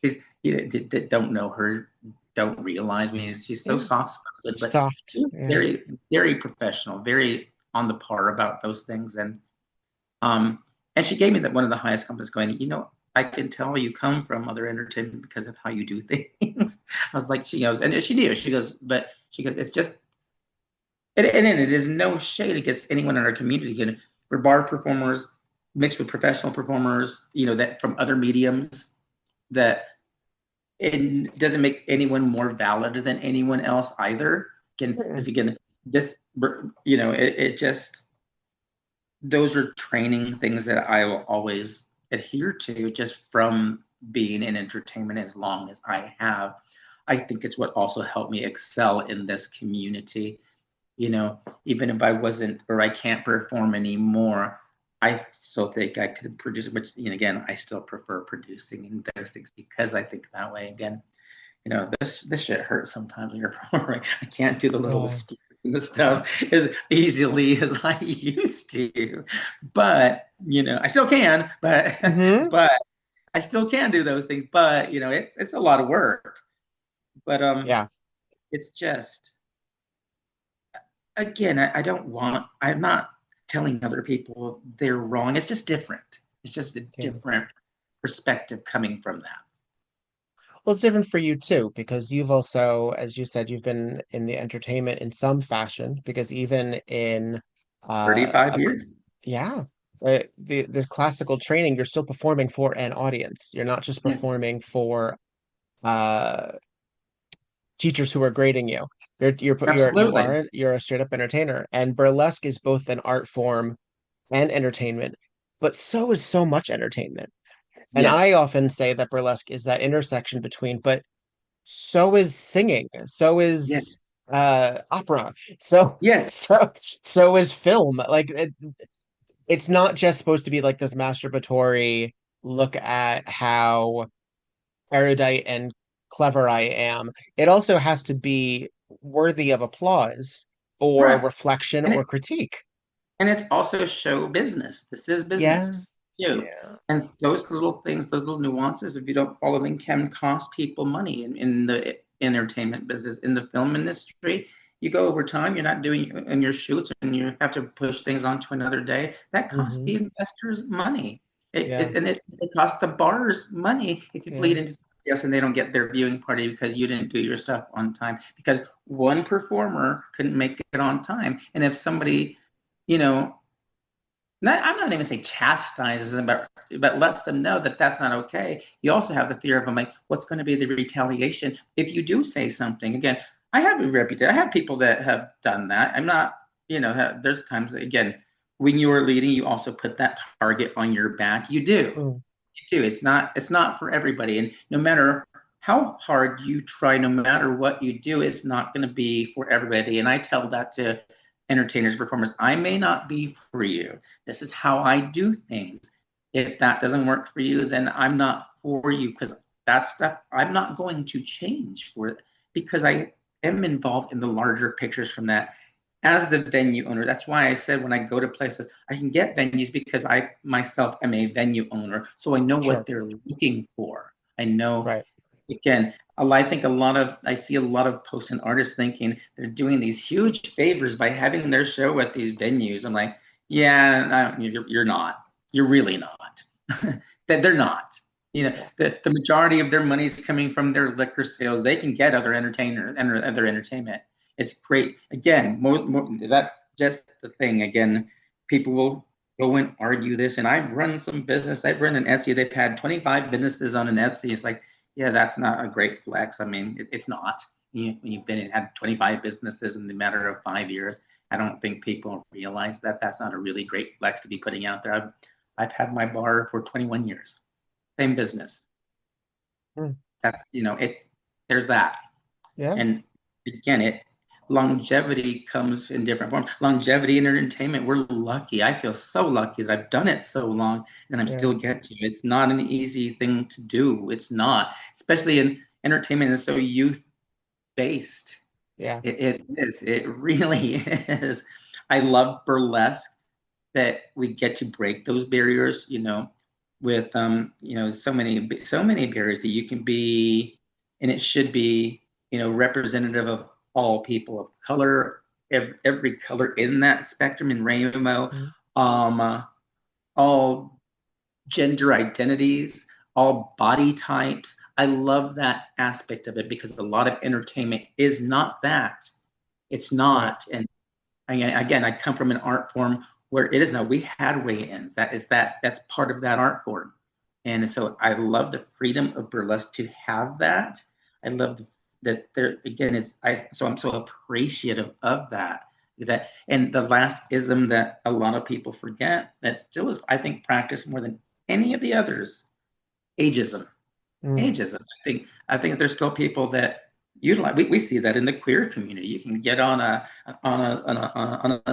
she's, that don't know her, don't realize. I mean, she's so Yeah. soft spoken, but Soft. she's Yeah. very, very professional, very on the par about those things. Um, and she gave me one of the highest compliments going, I can tell you come from other entertainment because of how you do things. I was like, she goes, and she knew, she goes, it's just, and it is no shade against anyone in our community. We're bar performers mixed with professional performers, that from other mediums, that it doesn't make anyone more valid than anyone else either. Again, Yeah. because again, this, it just, those are training things that I will always adhere to just from being in entertainment as long as I have. I think it's what also helped me excel in this community. Even if I wasn't or I can't perform anymore, I still think I could produce, which, again, I still prefer producing and those things because I think that way. Again, this shit hurts sometimes when you're performing. I can't do the little Oh. speaks and the stuff as easily as I used to. But, I still can, but Hmm. but I still can do those things. But, it's a lot of work. But Yeah. it's just, again, I'm not telling other people they're wrong. It's just different. It's just a Yeah. different perspective coming from that. Well, it's different for you too, because you've also, as you said, you've been in the entertainment in some fashion, because even in 35 a years. yeah, the classical training, you're still performing for an audience. You're not just Yes, performing for uh teachers who are grading you. absolutely. You're a straight up entertainer, and burlesque is both an art form and entertainment, but so is so much entertainment. And I Yes. often say that burlesque is that intersection between, but so is singing, so is Yes. opera, so Yes. so is film. Like it's not just supposed to be like this masturbatory look at how erudite and clever I am. It also has to be worthy of applause or Correct. reflection And or it critique. and it's also show business. This is Yeah, business too. yeah. And those little things, those little nuances, if you don't follow them, can cost people money in the entertainment business, in the film industry. You go over time, you're not doing in your shoots, and you have to push things on to another day. That costs the Hmm. investors money. Yeah, It costs the bars money if you yeah. bleed into somebody else and they don't get their viewing party because you didn't do your stuff on time. Because one performer couldn't make it on time. And if somebody, you know, I'm not even saying chastises them, but lets them know that that's not okay. You also have the fear of them, like, what's going to be the retaliation if you do say something? Again, I have a reputation. I have people that have done that. I'm not, there's times that, again, when you are leading, you also put that target on your back. You do. Mm. You do. It's not for everybody. And no matter how hard you try, no matter what you do, it's not going to be for everybody. And I tell that to entertainers, performers. I may not be for you. This is how I do things. If that doesn't work for you, then I'm not for you because that stuff I'm not going to change for it because I am involved in the larger pictures from that as the venue owner. That's why I said when I go to places, I can get venues because I myself am a venue owner. So I know Sure. what they're looking for. I know, Right. again, I think I see a lot of posts and artists thinking they're doing these huge favors by having their show at these venues. I'm like, yeah, no, you're not. You're really not. That they're not. The majority of their money is coming from their liquor sales. They can get other entertainers and other entertainment. It's great. Again, that's just the thing. Again, people will go and argue this. And I've run some business. I've run an Etsy. They've had 25 businesses on an Etsy. It's like, yeah, that's not a great flex. I mean, it's not. When you've been and had 25 businesses in the matter of 5 years, I don't think people realize that that's not a really great flex to be putting out there. I've had my bar for 21 years. Same business. That's there's that. Yeah. And again, longevity comes in different forms. Longevity in entertainment, we're lucky. I feel so lucky that I've done it so long and I'm still getting to it. It's not an easy thing to do. It's not, especially in entertainment is so youth based. Yeah. It is. It really is. I love burlesque that we get to break those barriers, with so many barriers that you can be, and it should be, representative of all people of color, every color in that spectrum in rainbow, all gender identities, all body types. I love that aspect of it because a lot of entertainment is not that. It's not. And again, I come from an art form where it is now. We had weigh-ins. That's part of that art form. And so I love the freedom of burlesque to have that. I love that there again. So I'm so appreciative of that. And the last ism that a lot of people forget that still is, I think, practiced more than any of the others, ageism. Ageism. I think there's still people that utilize. We see that in the queer community. You can get on a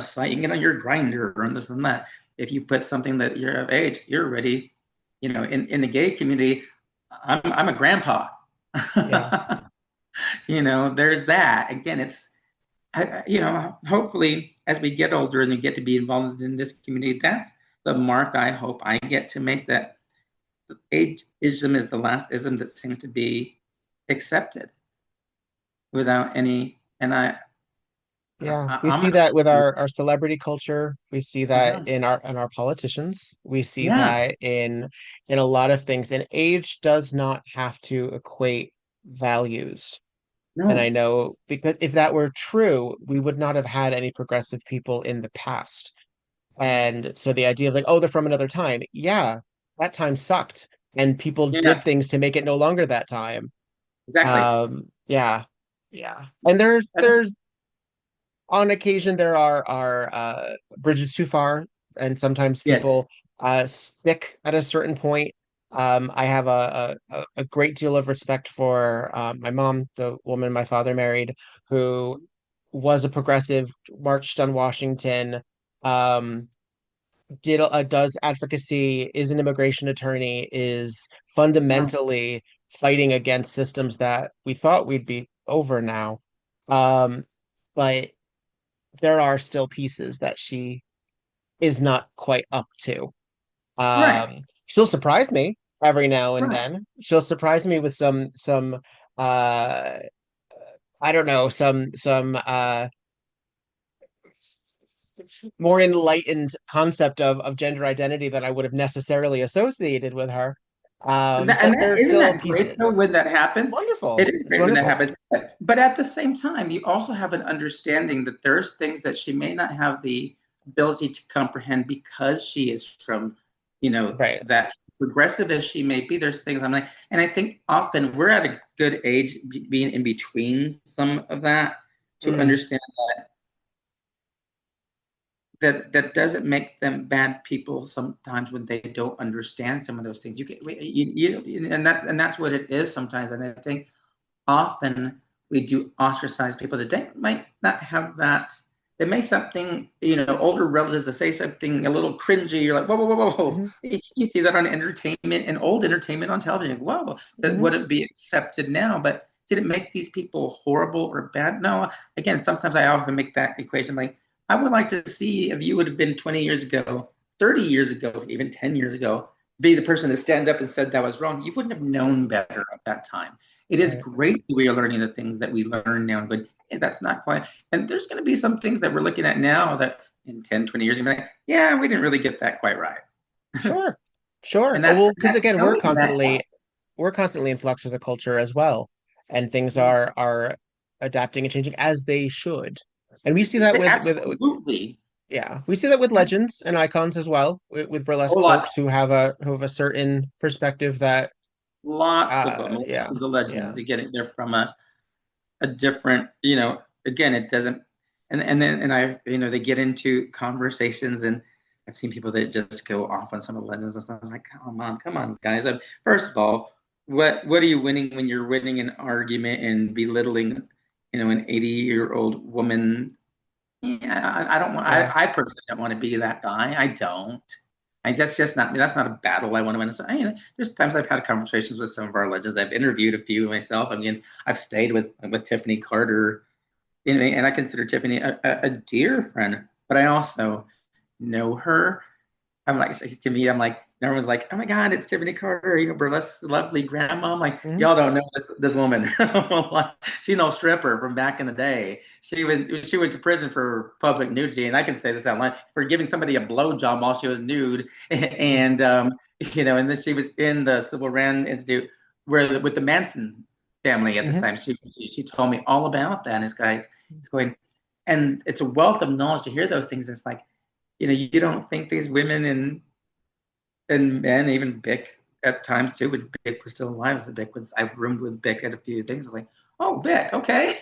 site, you can get on your Grindr or on this and that. If you put something that you're of age, you're ready. In the gay community, I'm a grandpa. Yeah. There's that. Again, it's hopefully as we get older and we get to be involved in this community, that's the mark I hope I get to make, that ageism is the last ism that seems to be accepted without any. And we see that with our celebrity culture. We see that in our politicians. We see that in a lot of things. And age does not have to equate values. No. And I know, because if that were true, we would not have had any progressive people in the past. And so the idea of like, oh, they're from another time. Yeah, that time sucked. And people did things to make it no longer that time. Exactly. Yeah. And there's on occasion there are bridges too far, and sometimes people stick at a certain point. I have a great deal of respect for my mom, the woman my father married, who was a progressive, marched on Washington, does advocacy, is an immigration attorney, is fundamentally fighting against systems that we thought we'd be over now. But there are still pieces that she is not quite up to. She'll surprise me every now and then. She'll surprise me with some I don't know, some more enlightened concept of gender identity that I would have necessarily associated with her. But there's isn't still that pieces. great though when that happens? Wonderful. It is great when that happens. But at the same time, you also have an understanding that there's things that she may not have the ability to comprehend because she is from, that progressive as she may be. There's things I'm like, and I think often we're at a good age being in between some of that to understand that doesn't make them bad people sometimes when they don't understand some of those things. And that's what it is sometimes. And I think often we do ostracize people that they might not have that. They may something, older relatives that say something a little cringy. You're like, whoa. You see that on entertainment and old entertainment on television. Whoa, that wouldn't be accepted now. But did it make these people horrible or bad? No. Again, sometimes I often make that equation like, I would like to see if you would have been 20 years ago, 30 years ago, even 10 years ago, be the person to stand up and said that was wrong. You wouldn't have known better at that time. It is great that we are learning the things that we learn now, but that's not quite. And there's going to be some things that we're looking at now that in 10, 20 years, you're like, yeah, we didn't really get that quite right. Sure. Well, because again, we're constantly we're constantly in flux as a culture as well, and things are adapting and changing as they should. And we see that with Absolutely. yeah, we see that with legends and icons as well, with A burlesque lot. folks who have a certain perspective that Lots of them. Lots yeah, of the legends. yeah. You get it. They're from a different, again, it doesn't, and I, they get into conversations, and I've seen people that just go off on some of the legends and stuff. I'm like, come on, guys. First of all, what are you winning when you're winning an argument and belittling, an 80-year-old woman? Yeah, I don't want. Yeah. I personally don't want to be that guy. I don't. That's just not me. That's not a battle I want to win. So, there's times I've had conversations with some of our legends. I've interviewed a few myself. I mean, I've stayed with Tiffany Carter, and I consider Tiffany a dear friend. But I also know her. I'm like, to me, I'm like, everyone's like, oh my God, it's Tiffany Carter, burlesque, lovely grandma. I'm like, Mhm. y'all don't know this woman. She's no stripper from back in the day. She went to prison for public nudity, and I can say this out loud, for giving somebody a blowjob while she was nude, and and then she was in the Civil Rand Institute with the Manson family at the Mhm. time. She told me all about that, and this guy's it's going, and it's a wealth of knowledge to hear those things. It's like, you don't think these women and men, even Bick at times too, when Bick was still alive, I've roomed with Bick at a few things. It's like, oh, Bick, okay.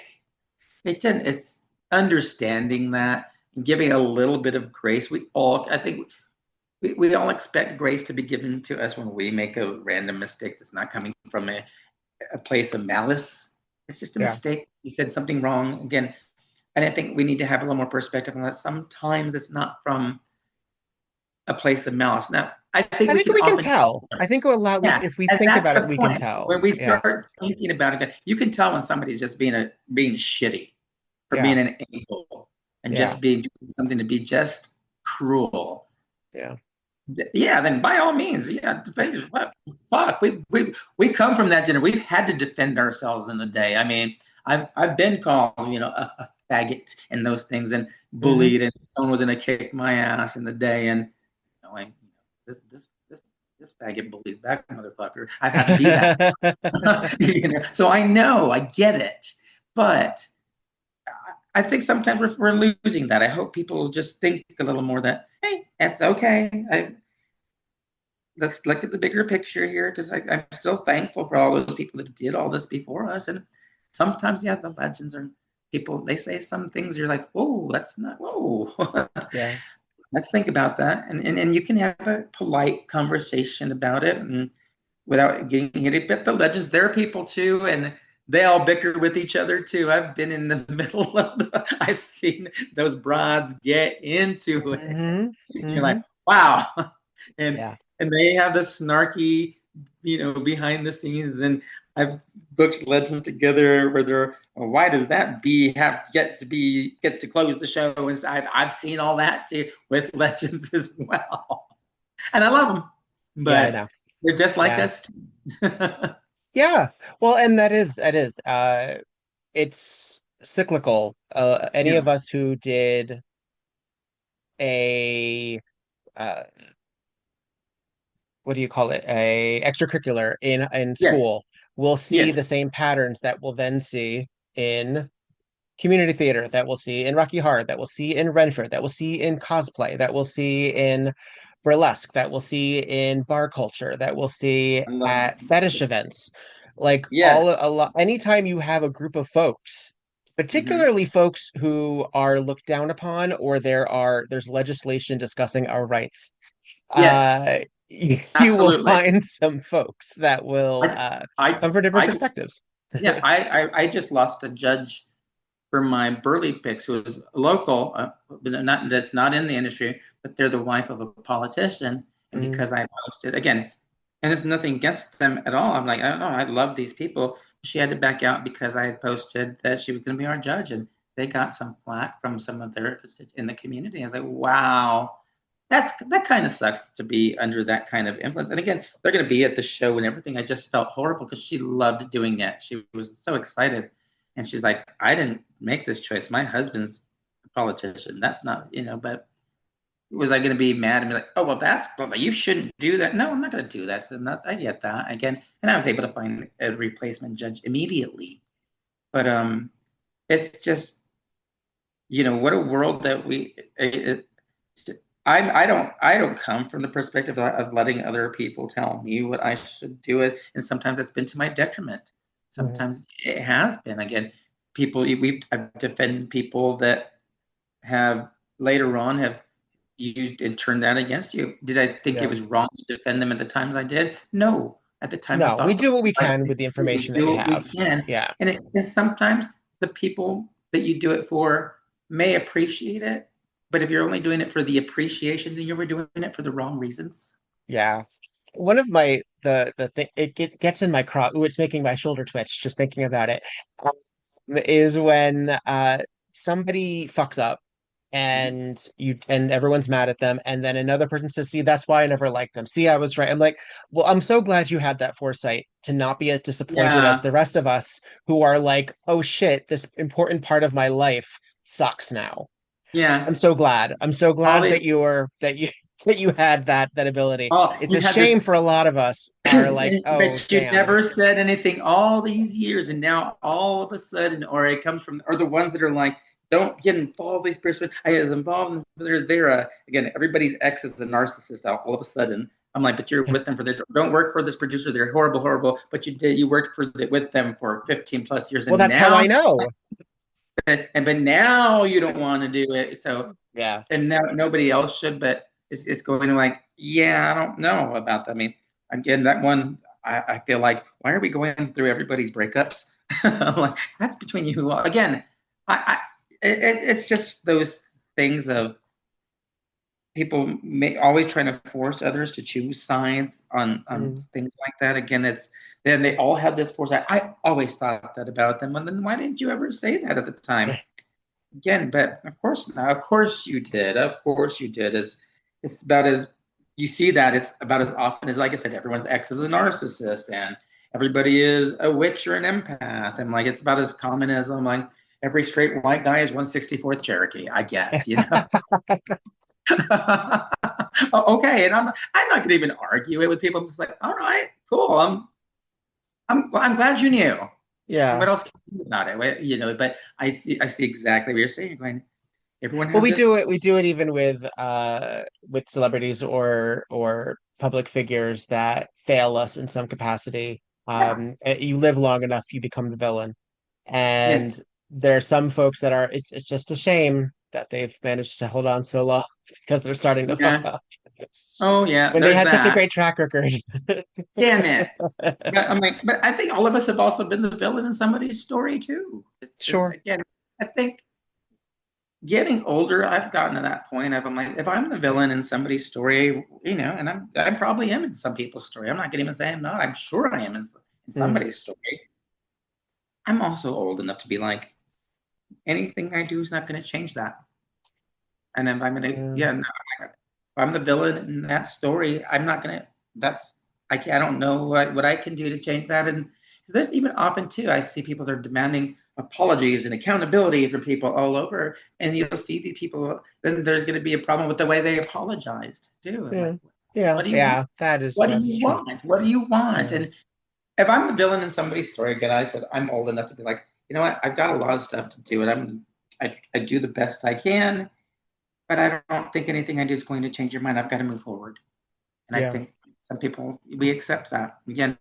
It's understanding that and giving a little bit of grace. I think we all expect grace to be given to us when we make a random mistake that's not coming from a place of malice. It's just a Yeah. mistake. You said something wrong. Again, and I think we need to have a little more perspective on that. Sometimes it's not from a place of malice. Now, I think I we think can we can often, tell. I think yeah, if we and think that's about it, the we can point. tell. When we Yeah. start thinking about it, you can tell when somebody's just being shitty, for Yeah. being an a-hole, and Yeah. just being doing something to be just cruel. Yeah. Yeah, then by all means, yeah, defend what fuck. We come from that generation. We've had to defend ourselves in the day. I mean, I've been called, a faggot and those things, and Hmm. bullied, and someone was gonna kick my ass in the day, and knowing, this faggot bullies back, motherfucker. I've had to be that. So I get it, but I think sometimes we're losing that. I hope people just think a little more that, hey, that's okay. Let's look at the bigger picture here, because I'm still thankful for all those people that did all this before us. And sometimes, yeah, the legends are people, they say some things you're like, whoa, that's not, whoa. Yeah. Let's think about that. And you can have a polite conversation about it, and without getting heated. But the legends, they're people too, and they all bicker with each other too. I've been in the middle of I've seen those broads get into it. Hmm. You're like, Hmm. wow. And Yeah. and they have the snarky, behind the scenes. And I've booked legends together where they're, well, why does that B have get to close the show? And I've seen all that too with legends as well, and I love them, Yeah, I but know. they're just like Yeah. us. Yeah. Well, and that is it's cyclical. Any Yeah. of us who did a uh what do you call it? A extracurricular in Yes. school will see Yes. the same patterns that we'll then see in community theater, that we'll see in Rocky Horror, that we'll see in Renford, that we'll see in cosplay, that we'll see in burlesque, that we'll see in bar culture, that we'll see I love at fetish events. Like Yes. a lot, anytime you have a group of folks, Hmm. particularly folks who are looked down upon, or there's legislation discussing our rights, Yes. uh, you will Absolutely. find some folks that will I I come from different I just perspectives. yeah, I just lost a judge for my BurlyPicks, who was local, but not that's not in the industry, but they're the wife of a politician. And Mm, because I posted again, and there's nothing against them at all. I'm like, I don't know, I love these people. She had to back out because I had posted that she was going to be our judge, and they got some flack from some of their in the community. I was like, wow, that kind of sucks to be under that kind of influence. And again, they're going to be at the show and everything. I just felt horrible because she loved doing that. She was so excited. And she's like, I didn't make this choice. My husband's a politician. That's not, but was I going to be mad and be like, oh, well, you shouldn't do that. No, I'm not going to do that. And I get that again. And I was able to find a replacement judge immediately. But it's just, what a world that I don't come from the perspective of letting other people tell me what I should do it. And sometimes that's been to my detriment. Sometimes it has been. Again, I've defended people that have later on have used and turned that against you. Did I think it was wrong to defend them at the times I did? No. At the time, I No, we thought do what we right can thing with the to do. We information that do we what we have. can. Yeah. And sometimes the people that you do it for may appreciate it, but if you're only doing it for the appreciation, then you were doing it for the wrong reasons. Yeah. One of my the thing gets in my crotch. Ooh, it's making my shoulder twitch just thinking about it. Is when somebody fucks up Mhm. and everyone's mad at them, and then another person says, "See, that's why I never liked them. See, I was right." I'm like, "Well, I'm so glad you had that foresight to not be as disappointed as Yeah, the rest of us who are like, oh shit, this important part of my life sucks now." yeah. I'm so glad. I'm so All glad they, that you that you had that ability. It's you a had this, shame for a lot of us are like, oh, but you damn. never said anything all these years, and now all of a sudden, or it comes from, or the ones that are like, don't get involved. These person, I was involved. Again, everybody's ex is a narcissist. All of a sudden, I'm like, but you're with them for this. Don't work for this producer. They're horrible, horrible. But you worked with them for 15 plus years, Well, and that's how now, I know. but now you don't want to do it. So, Yeah. and now nobody else should, but it's going to like, yeah, I don't know about that. I mean, again, that one, I feel like, why are we going through everybody's breakups? I'm like, that's between you. Again, it's just those things of people always trying to force others to choose sides on Mm. things like that. Again, then they all have this foresight. I always thought that about them, and then why didn't you ever say that at the time? Again, but of course not. Of course you did. Of course you did. It's about as you see that it's about as often as, like I said, everyone's ex is a narcissist and everybody is a witch or an empath. And like it's about as common as I'm like every straight white guy is 164th Cherokee, I guess, Okay, and I'm not gonna even argue it with people. I'm just like, all right, cool. I'm glad you knew. What Yeah. else can you do about it? But I see exactly what you're saying. You're going, everyone Well, has this. we do it even with celebrities or public figures that fail us in some capacity. Yeah. You live long enough, you become the villain. And Yes. there are some folks that are it's just a shame that they've managed to hold on so long because they're starting to fuck Yeah. up Oh yeah. when they There's had such a that. great track record. Damn it. But I'm like, but I think all of us have also been the villain in somebody's story too. Sure. Again, I think getting older, I've gotten to that point of I'm like, if I'm the villain in somebody's story, and I probably am in some people's story. I'm not gonna even say I'm not. I'm sure I am in Mm, somebody's story. I'm also old enough to be like, anything I do is not gonna change that. And if I'm gonna, yeah. yeah, no, if I'm the villain in that story, I'm not gonna. That's I don't know what I can do to change that. And there's even often too, I see people that are demanding apologies and accountability from people all over, and you'll see the people. Then there's going to be a problem with the way they apologized too. I'm Yeah. like, Yeah. what do you want? Yeah. What do That's you true. want? What do you want? Yeah. And if I'm the villain in somebody's story, again, I said I'm old enough to be like, you know what? I've got a lot of stuff to do, and I do the best I can, but I don't think anything I do is going to change your mind. I've got to move forward. And I Yeah. think some people, we accept that. Again,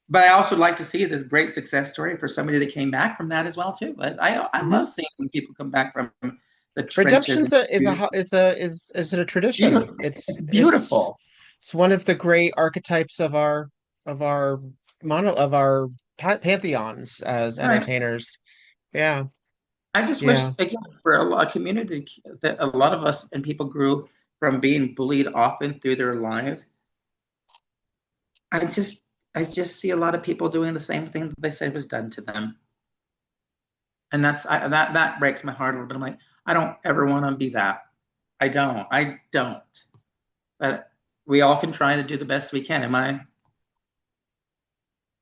but I also like to see this great success story for somebody that came back from that as well too. But I Mhm. love seeing when people come back from the trenches Redemption's and is it a tradition? beautiful. It's beautiful. It's one of the great archetypes of our of our pantheons as Right. entertainers. Yeah. I just wish Yeah. again for a community that a lot of us and people grew from being bullied often through their lives. I just I just see a lot of people doing the same thing that they said was done to them. And that breaks my heart a little bit. I'm like, I don't ever want to be that. I don't. But we all can try to do the best we can.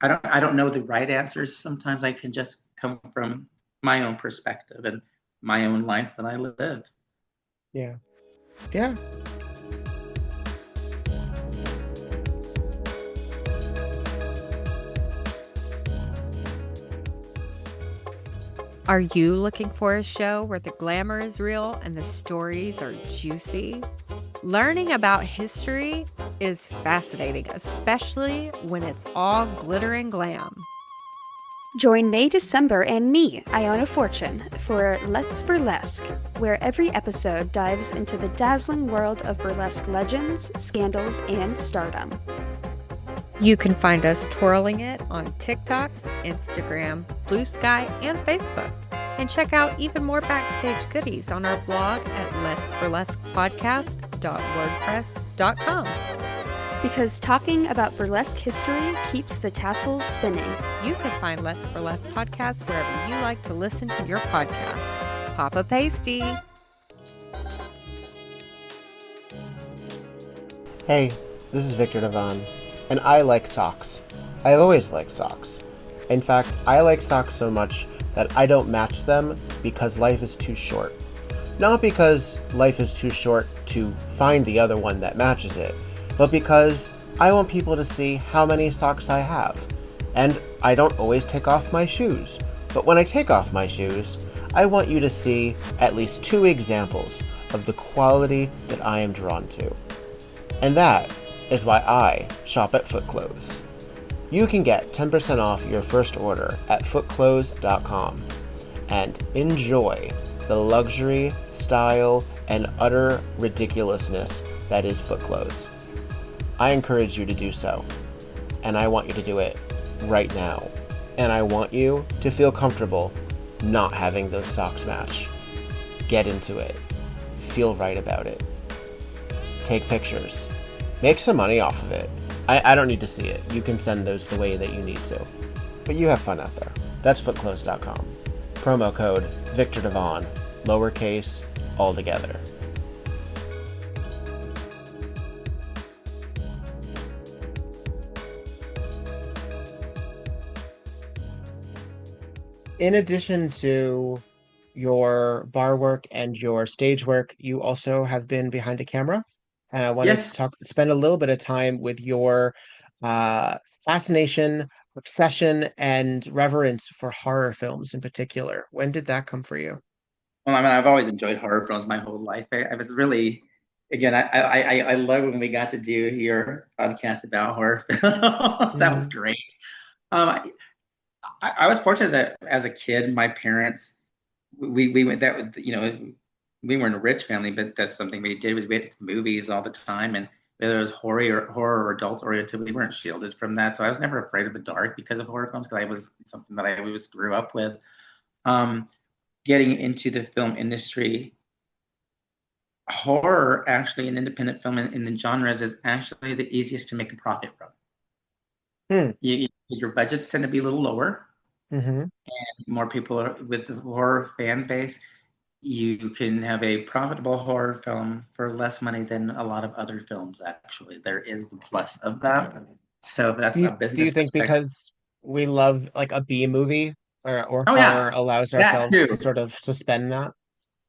I don't know the right answers. Sometimes I can just come from my own perspective and my own life that I live. Yeah. Yeah. Are you looking for a show where the glamour is real and the stories are juicy? Learning about history is fascinating, especially when it's all glitter and glam. Join May December and me, Iona Fortune, for Let's Burlesque, where every episode dives into the dazzling world of burlesque legends, scandals, and stardom. You can find us twirling it on TikTok, Instagram, Blue Sky, and Facebook. And check out even more backstage goodies on our blog at letsburlesquepodcast.wordpress.com. Because talking about burlesque history keeps the tassels spinning. You can find Let's Burlesque Podcast wherever you like to listen to your podcasts. Papa Pasty. Hey, this is Viktor Devonne, and I like socks. I've always liked socks. In fact, I like socks so much that I don't match them because life is too short. Not because life is too short to find the other one that matches it, but because I want people to see how many socks I have. And I don't always take off my shoes, but when I take off my shoes, I want you to see at least 2 examples of the quality that I am drawn to. And that is why I shop at Foot Clothes. You can get 10% off your first order at footclothes.com and enjoy the luxury, style, and utter ridiculousness that is Foot Clothes. I encourage you to do so, and I want you to do it right now. And I want you to feel comfortable not having those socks match. Get into it. Feel right about it. Take pictures. Make some money off of it. I don't need to see it. You can send those the way that you need to. But you have fun out there. That's footclothes.com. Promo code Viktor Devonne, lowercase, all together. In addition to your bar work and your stage work, you also have been behind a camera. And I wanted Yes. to spend a little bit of time with your fascination, obsession, and reverence for horror films in particular. When did that come for you? Well, I mean, I've always enjoyed horror films my whole life. I was really, again, I love when we got to do your podcast about horror films. That was great. Um, I was fortunate that as a kid, my parents, we went that, we weren't a rich family, but that's something we did was we went to movies all the time, and whether it was horror or adult oriented, we weren't shielded from that. So I was never afraid of the dark because of horror films, because I was something that I always grew up with. Getting into the film industry, horror actually, an independent film in the genres is actually the easiest to make a profit from. Your budgets tend to be a little lower, and more people are with the horror fan base. You can have a profitable horror film for less money than a lot of other films. Actually, there is the plus of that. So that's a business. Do you think because we love like a B movie or Oh, horror yeah, allows that ourselves too. to sort of suspend that?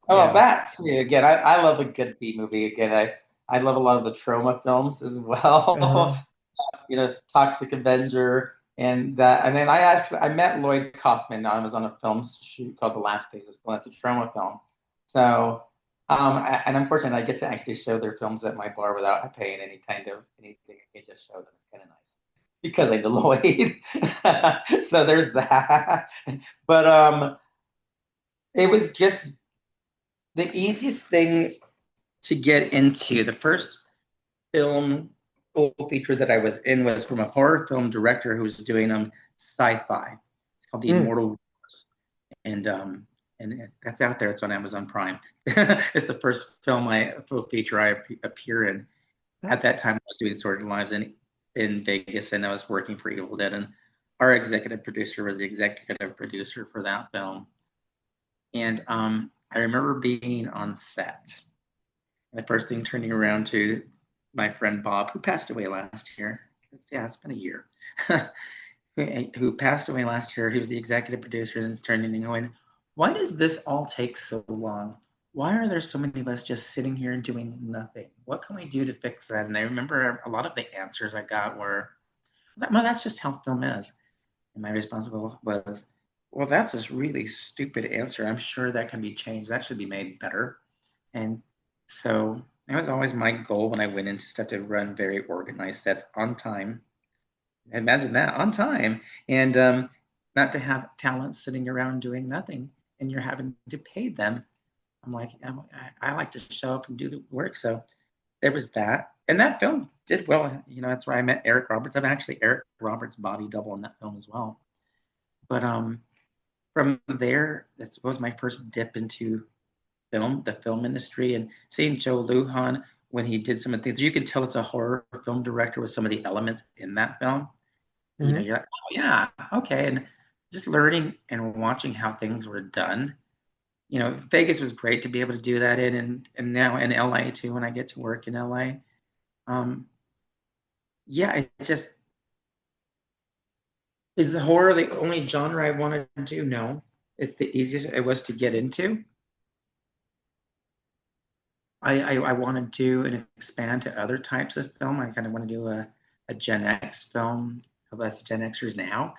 Oh, Yeah. that too. Again, I love a good B movie. Again, I love a lot of the trauma films as well. Toxic Avenger and that. And then I met Lloyd Kaufman. I was on a film shoot called The Last Days of School. That's a trauma film. So, and unfortunately, I get to actually show their films at my bar without paying any kind of anything. I can just show them. It's kind of nice because I know Lloyd. So there's that. But it was just the easiest thing to get into. The first film full feature that I was in was from a horror film director who was doing sci-fi. It's called The Immortal Wars, and that's out there. It's on Amazon Prime. It's the first full feature I appear in. At that time, I was doing Sword Lives in Vegas, and I was working for Evil Dead, and our executive producer was the executive producer for that film. And I remember being on set. The first thing turning around to my friend Bob, who passed away last year. Yeah, it's been a year. Who passed away last year. He was the executive producer and turning and going, why does this all take so long? why are there so many of us just sitting here and doing nothing? What can we do to fix that? And I remember a lot of the answers I got were, well, that's just how film is. And my response was, well, that's a really stupid answer. I'm sure that can be changed. That should be made better. And so that was always my goal when I went into stuff, to run very organized sets on time. Imagine that, on time. And not to have talent sitting around doing nothing and you're having to pay them. I'm like, I like to show up and do the work. So there was that. And that film did well. You know, that's where I met Eric Roberts. I'm actually Eric Roberts' body double in that film as well. But from there, that was my first dip into film, the film industry, and seeing Joe Lujan when he did some of the things. You could tell it's a horror film director with some of the elements in that film. You know, you're like, oh yeah, okay. And just learning and watching how things were done. You know, Vegas was great to be able to do that in, and now in LA too, when I get to work in LA. Yeah, it just, is the horror the only genre I wanted to do? No. It's the easiest it was to get into. I want to do and expand to other types of film. I kind of want to do a Gen X film of us Gen Xers now.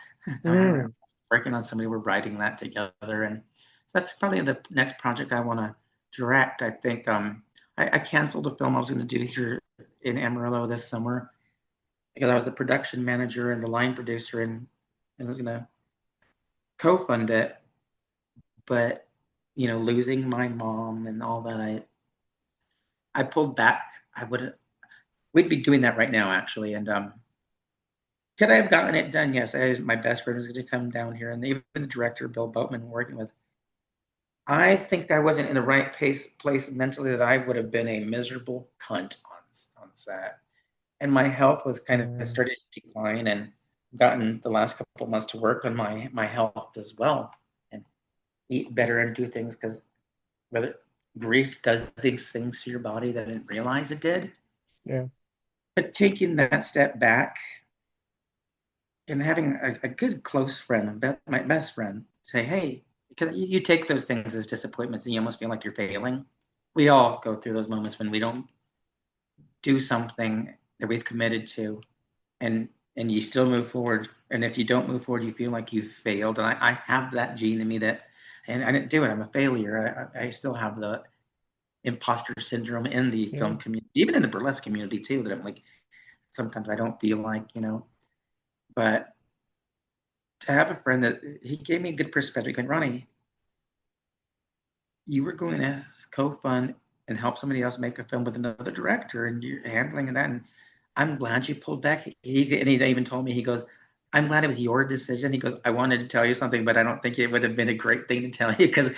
I'm working on somebody, we're writing that together. And so that's probably the next project I want to direct. I think I canceled a film I was going to do here in Amarillo this summer because I was the production manager and the line producer, and I was going to co-fund it. But, you know, losing my mom and all that, I pulled back. We'd be doing that right now, actually. And could I have gotten it done? Yes. My best friend was going to come down here, and even the director, Bill Boatman, working with. I think I wasn't in the right place mentally, that I would have been a miserable cunt on set. And my health was kind of started to decline, and gotten the last couple of months to work on my health as well, and eat better and do things, because whether grief does things to your body that I didn't realize it did. Yeah. But taking that step back and having a good close friend, my best friend, say, hey, because you take those things as disappointments and you almost feel like you're failing. We all go through those moments when we don't do something that we've committed to, and you still move forward. And if you don't move forward, you feel like you've failed. And I have that gene in me that, and I didn't do it. I'm a failure. I still have the imposter syndrome in the film community, even in the burlesque community too, that I'm like, sometimes I don't feel like, you know, but to have a friend that he gave me a good perspective, going, Ronnie, you were going to co-fund and help somebody else make a film with another director, and you're handling that. And I'm glad you pulled back. And he even told me, he goes, I'm glad it was your decision. He goes, I wanted to tell you something, but I don't think it would have been a great thing to tell you, because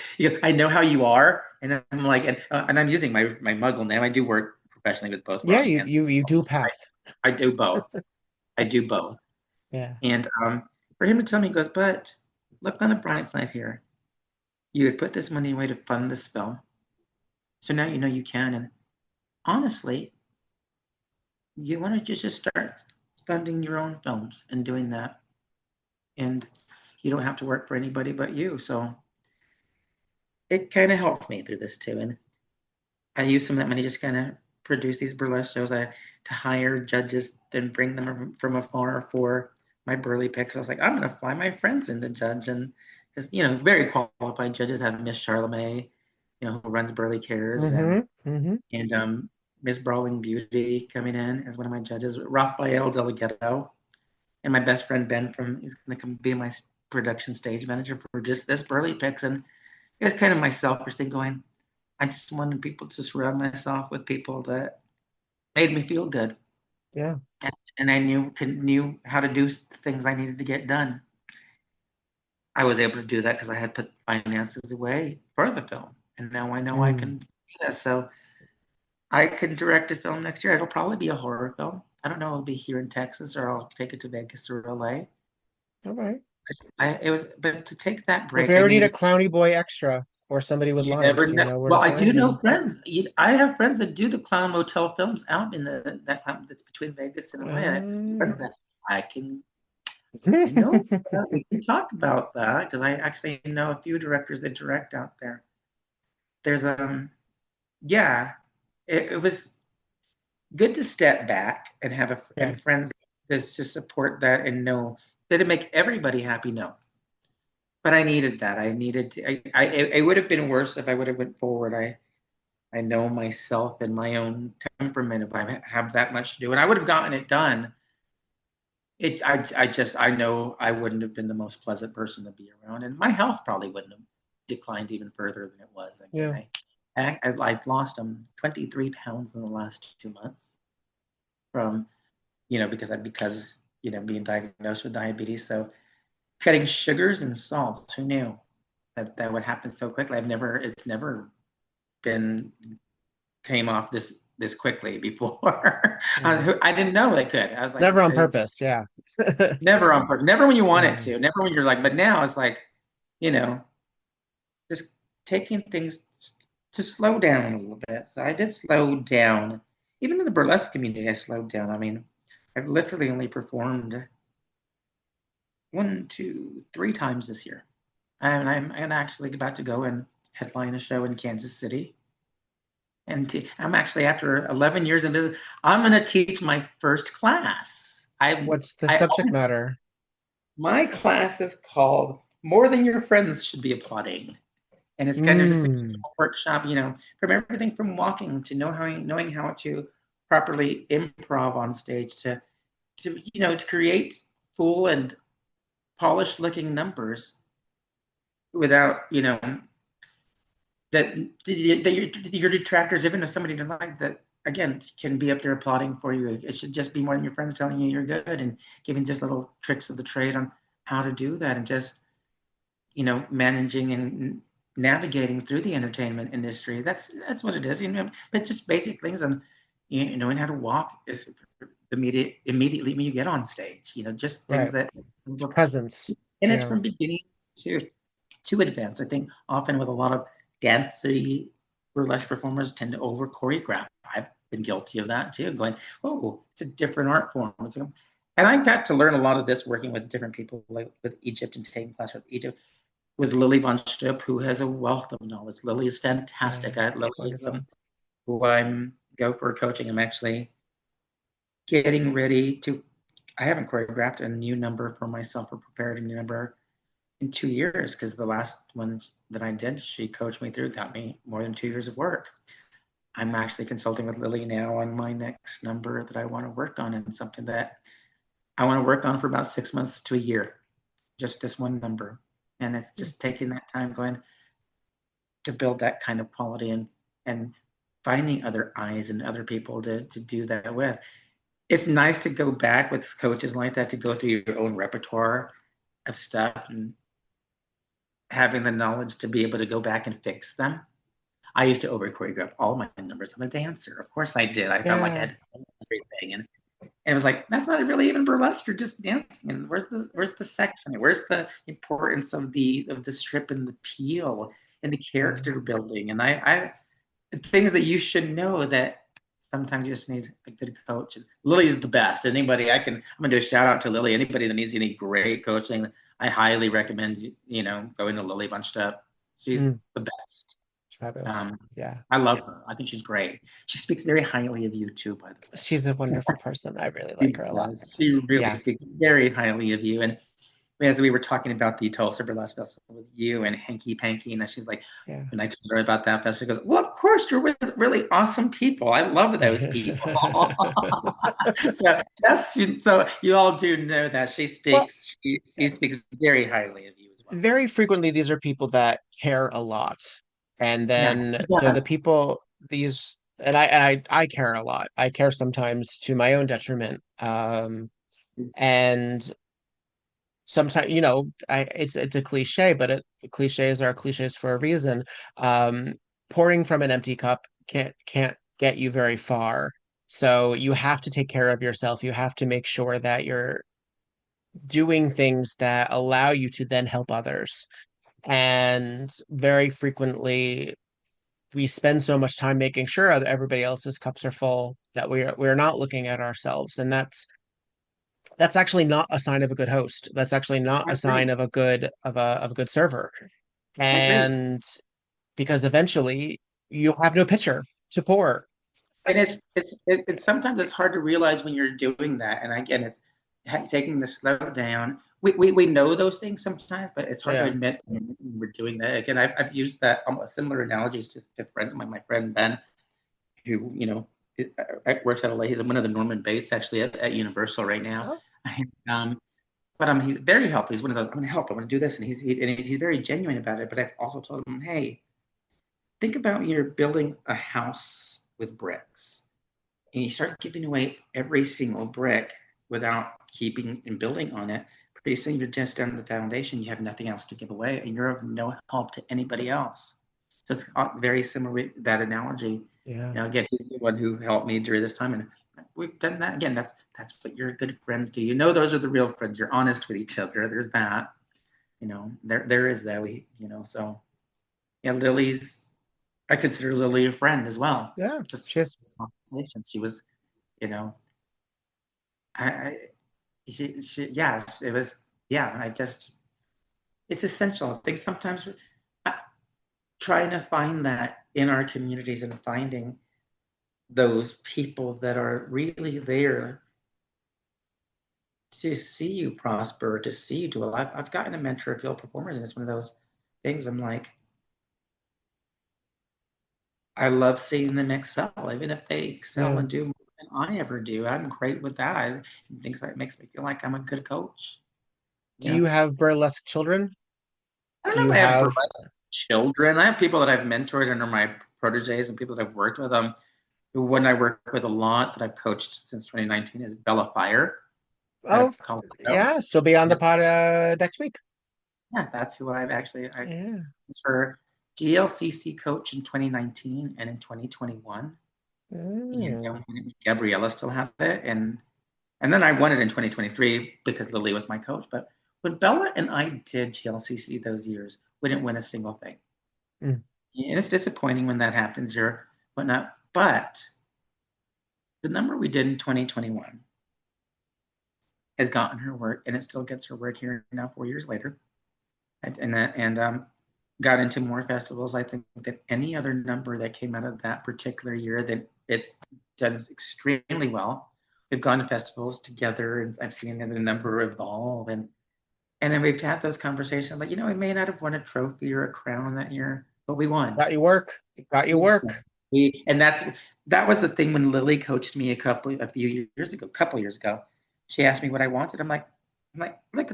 I know how you are. And I'm like, and I'm using my muggle name. I do work professionally with both. Yeah, you do path. I do both. I do both. Yeah. And for him to tell me, he goes, but look on the bright side here. You had put this money away to fund this film. So now you know you can. And honestly, you want to just start funding your own films and doing that. And you don't have to work for anybody but you. So it kind of helped me through this too. And I used some of that money just kind of produce these burlesque shows. To hire judges, then bring them from afar for my BurlyPicks. I was like, I'm going to fly my friends in to judge. And because, you know, very qualified judges have Miss Charlemagne, you know, who runs Burly Cares, and Miss Brawling Beauty coming in as one of my judges, Rafael Delgado, and my best friend Ben he's going to come be my production stage manager for just this BurlyPicks. And it was kind of my selfish thing, going, I just wanted people to surround myself with people that made me feel good. Yeah. And I knew how to do things I needed to get done. I was able to do that because I had put finances away for the film. And now I know I can do that. So I can direct a film next year. It'll probably be a horror film. I don't know, it'll be here in Texas, or I'll take it to Vegas or LA. All right. But to take that break. If you ever need a clowny boy extra or somebody with lines, you know where to find I do me. know friends. I have friends that do the clown motel films out in that clown that's between Vegas and LA. I have friends that I can, you know, we can talk about that, because I actually know a few directors that direct out there. there's yeah, it was good to step back and have Yeah. and friends to support that and know that it make everybody happy. No, but I needed that. I needed to, it would have been worse if I would have went forward. I know myself and my own temperament if I have that much to do, and I would have gotten it done. I know I wouldn't have been the most pleasant person to be around, and my health probably wouldn't have declined even further than it was. Yeah. Again, I've lost 23 pounds in the last 2 months from, because being diagnosed with diabetes. So cutting sugars and salts, who knew that would happen so quickly? It's never been came off this quickly before. I didn't know they could. I was like, Never on purpose. Yeah. never on purpose. Never when you want it to. Never when you're like. But now it's like, you know, just taking things to slow down a little bit. So I did slow down. Even in the burlesque community, I slowed down. I mean, I've literally only performed 1, 2, 3 times this year, and I'm actually about to go and headline a show in Kansas City. And I'm actually, after 11 years in business, I'm going to teach my first class. What's the subject matter? My class is called "More Than Your Friends Should Be Applauding," and it's kind of just a workshop. From everything from walking to knowing how to properly improv on stage to create full and polished looking numbers without that your detractors, even if somebody doesn't like that, again, can be up there applauding for you. It should just be more than your friends telling you you're good and giving just little tricks of the trade on how to do that, and just managing and navigating through the entertainment industry. That's what it is. But just basic things on knowing how to walk is immediately when you get on stage. Just things that presence. And it's from beginning to advance. I think often with a lot of dancey burlesque performers tend to over choreograph. I've been guilty of that too, going, oh, it's a different art form. And I got to learn a lot of this working with different people, like with Egypt and taking class with Egypt, with Lily von Strupp, who has a wealth of knowledge. Lily is fantastic. Lily is who I'm go for coaching. I'm actually getting ready to, I haven't choreographed a new number for myself or prepared a new number in 2 years, because the last one that I did, she coached me through, got me more than 2 years of work. I'm actually consulting with Lily now on my next number that I want to work on, and something that I want to work on for about 6 months to a year, just this one number. And it's just taking that time going to build that kind of quality and finding other eyes and other people to do that with. It's nice to go back with coaches like that, to go through your own repertoire of stuff and having the knowledge to be able to go back and fix them. I used to over choreograph all my numbers. I'm a dancer. Of course I did. I felt like I had everything. And it was like, that's not really even burlesque. You're just dancing. And where's the sex in it? Where's the importance of the strip and the peel and the character building? And I things that you should know, that sometimes you just need a good coach. And Lily's the best. I'm gonna do a shout out to Lily. Anybody that needs any great coaching, I highly recommend going to Lily von Strupp. She's the best. Yeah, I love her. I think she's great. She speaks very highly of you too, by the way. She's a wonderful person. I really like her a lot. She really speaks very highly of you. And as we were talking about the Tulsa Burlesque Festival with you and Hanky Panky, and she's like, when I told her about that festival, she goes, well, of course, you're with really awesome people. I love those people. So you all do know that she speaks. She speaks very highly of you as well. Very frequently, these are people that care a lot, and then so the people and I care a lot. I care sometimes to my own detriment, and sometimes it's a cliche, but cliches are cliches for a reason. Pouring from an empty cup can't get you very far. So you have to take care of yourself. You have to make sure that you're doing things that allow you to then help others. And very frequently we spend so much time making sure that everybody else's cups are full that we're not looking at ourselves. And that's actually not a sign of a good host. That's actually not a sign of a good server. And because eventually you'll have no picture to pour. And it's sometimes it's hard to realize when you're doing that. And again, it's taking the slow down. We know those things sometimes, but it's hard to Yeah. admit when we're doing that. Again, I've used that similar analogies to friends of mine. My friend Ben, who works at LA. He's one of the Norman Bates actually at Universal right now. Oh. But he's very helpful. He's one of those. I'm going to help. I want to do this, and he's very genuine about it. But I've also told him, hey, think about you're building a house with bricks, and you start giving away every single brick without keeping and building on it. Pretty soon you're just down to the foundation. You have nothing else to give away, and you're of no help to anybody else. So it's very similar with that analogy. Yeah. Again, he's the one who helped me during this time, and we've done that again. That's what your good friends do. Those are the real friends. You're honest with each other. There's that. There is that. So yeah, I consider Lily a friend as well. Yeah. Just She's conversation. She was, yes, it was. Yeah, it's essential. I think sometimes trying to find that in our communities and finding those people that are really there to see you prosper, to see you do well. I've gotten a mentor of field performers, and it's one of those things. I'm like, I love seeing them excel, even if they excel and do more than I ever do. I'm great with that. Things that makes me feel like I'm a good coach. Do you have burlesque children? I don't know if I have burlesque children. I have people that I've mentored and are my proteges and people that I've worked with. The one I work with a lot that I've coached since 2019 is Bella Fire. Oh, yeah. She'll be on the pod next week. Yeah, that's who I've actually. I was her GLCC coach in 2019 and in 2021. And Gabriella still had it, and then I won it in 2023 because Lily was my coach. But when Bella and I did GLCC those years, we didn't win a single thing. And it's disappointing when that happens or whatnot. But the number we did in 2021 has gotten her work, and it still gets her work here now 4 years later. And got into more festivals. I think that any other number that came out of that particular year, that it's done extremely well. We've gone to festivals together, and I've seen the number evolve, and then we've had those conversations like, we may not have won a trophy or a crown that year, but we won. Got you work. Got you work. That was the thing when Lily coached me a couple years ago. She asked me what I wanted. I'm like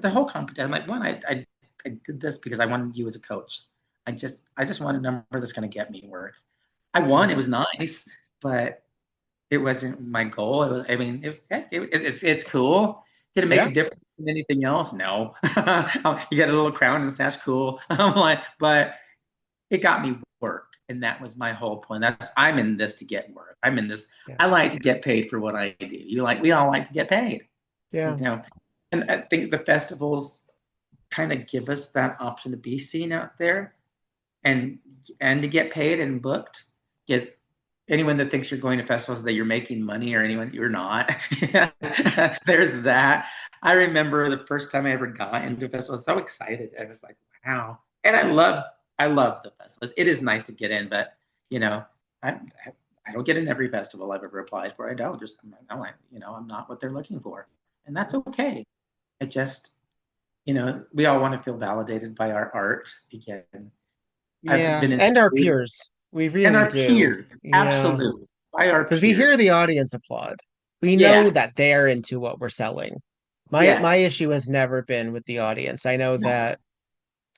the whole competition. I'm like, one, I did this because I wanted you as a coach. I just want a number that's going to get me work. I won. It was nice, but it wasn't my goal. It's cool. Did it make a difference in anything else? No. You get a little crown and that's cool. I'm like, but it got me work, and that was my whole point. I'm in this to get work. I'm in this. Yeah. I like to get paid for what I do. We all like to get paid. Yeah. And I think the festivals kind of give us that option to be seen out there and to get paid and booked. Because anyone that thinks you're going to festivals that you're making money, or anyone, you're not. There's that. I remember the first time I ever got into a festival, I was so excited. I was like, wow. And I love the festivals. It is nice to get in, but I don't get in every festival I've ever applied for. I don't. I'm not what they're looking for, and that's okay. It just, we all want to feel validated by our art again. Yeah, and our peers. We really do. And our peers, absolutely. By our peers. Because we hear the audience applaud. We know that they're into what we're selling. My issue has never been with the audience. I know that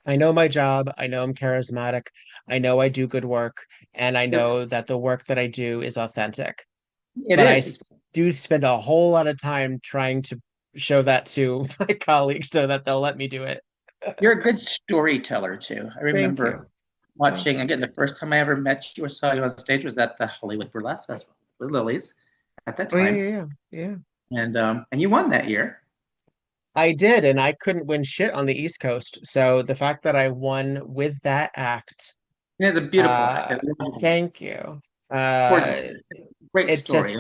I know my job. I know I'm charismatic. I know I do good work. And I know that the work that I do is authentic. I do spend a whole lot of time trying to show that to my colleagues so that they'll let me do it. You're a good storyteller too. I remember watching, again, the first time I ever met you or saw you on stage was at the Hollywood Burlesque Festival with Lily's at that time. Yeah. And you won that year. I did, and I couldn't win shit on the East Coast. So the fact that I won with that act. Yeah, the beautiful act. Thank you. Great story.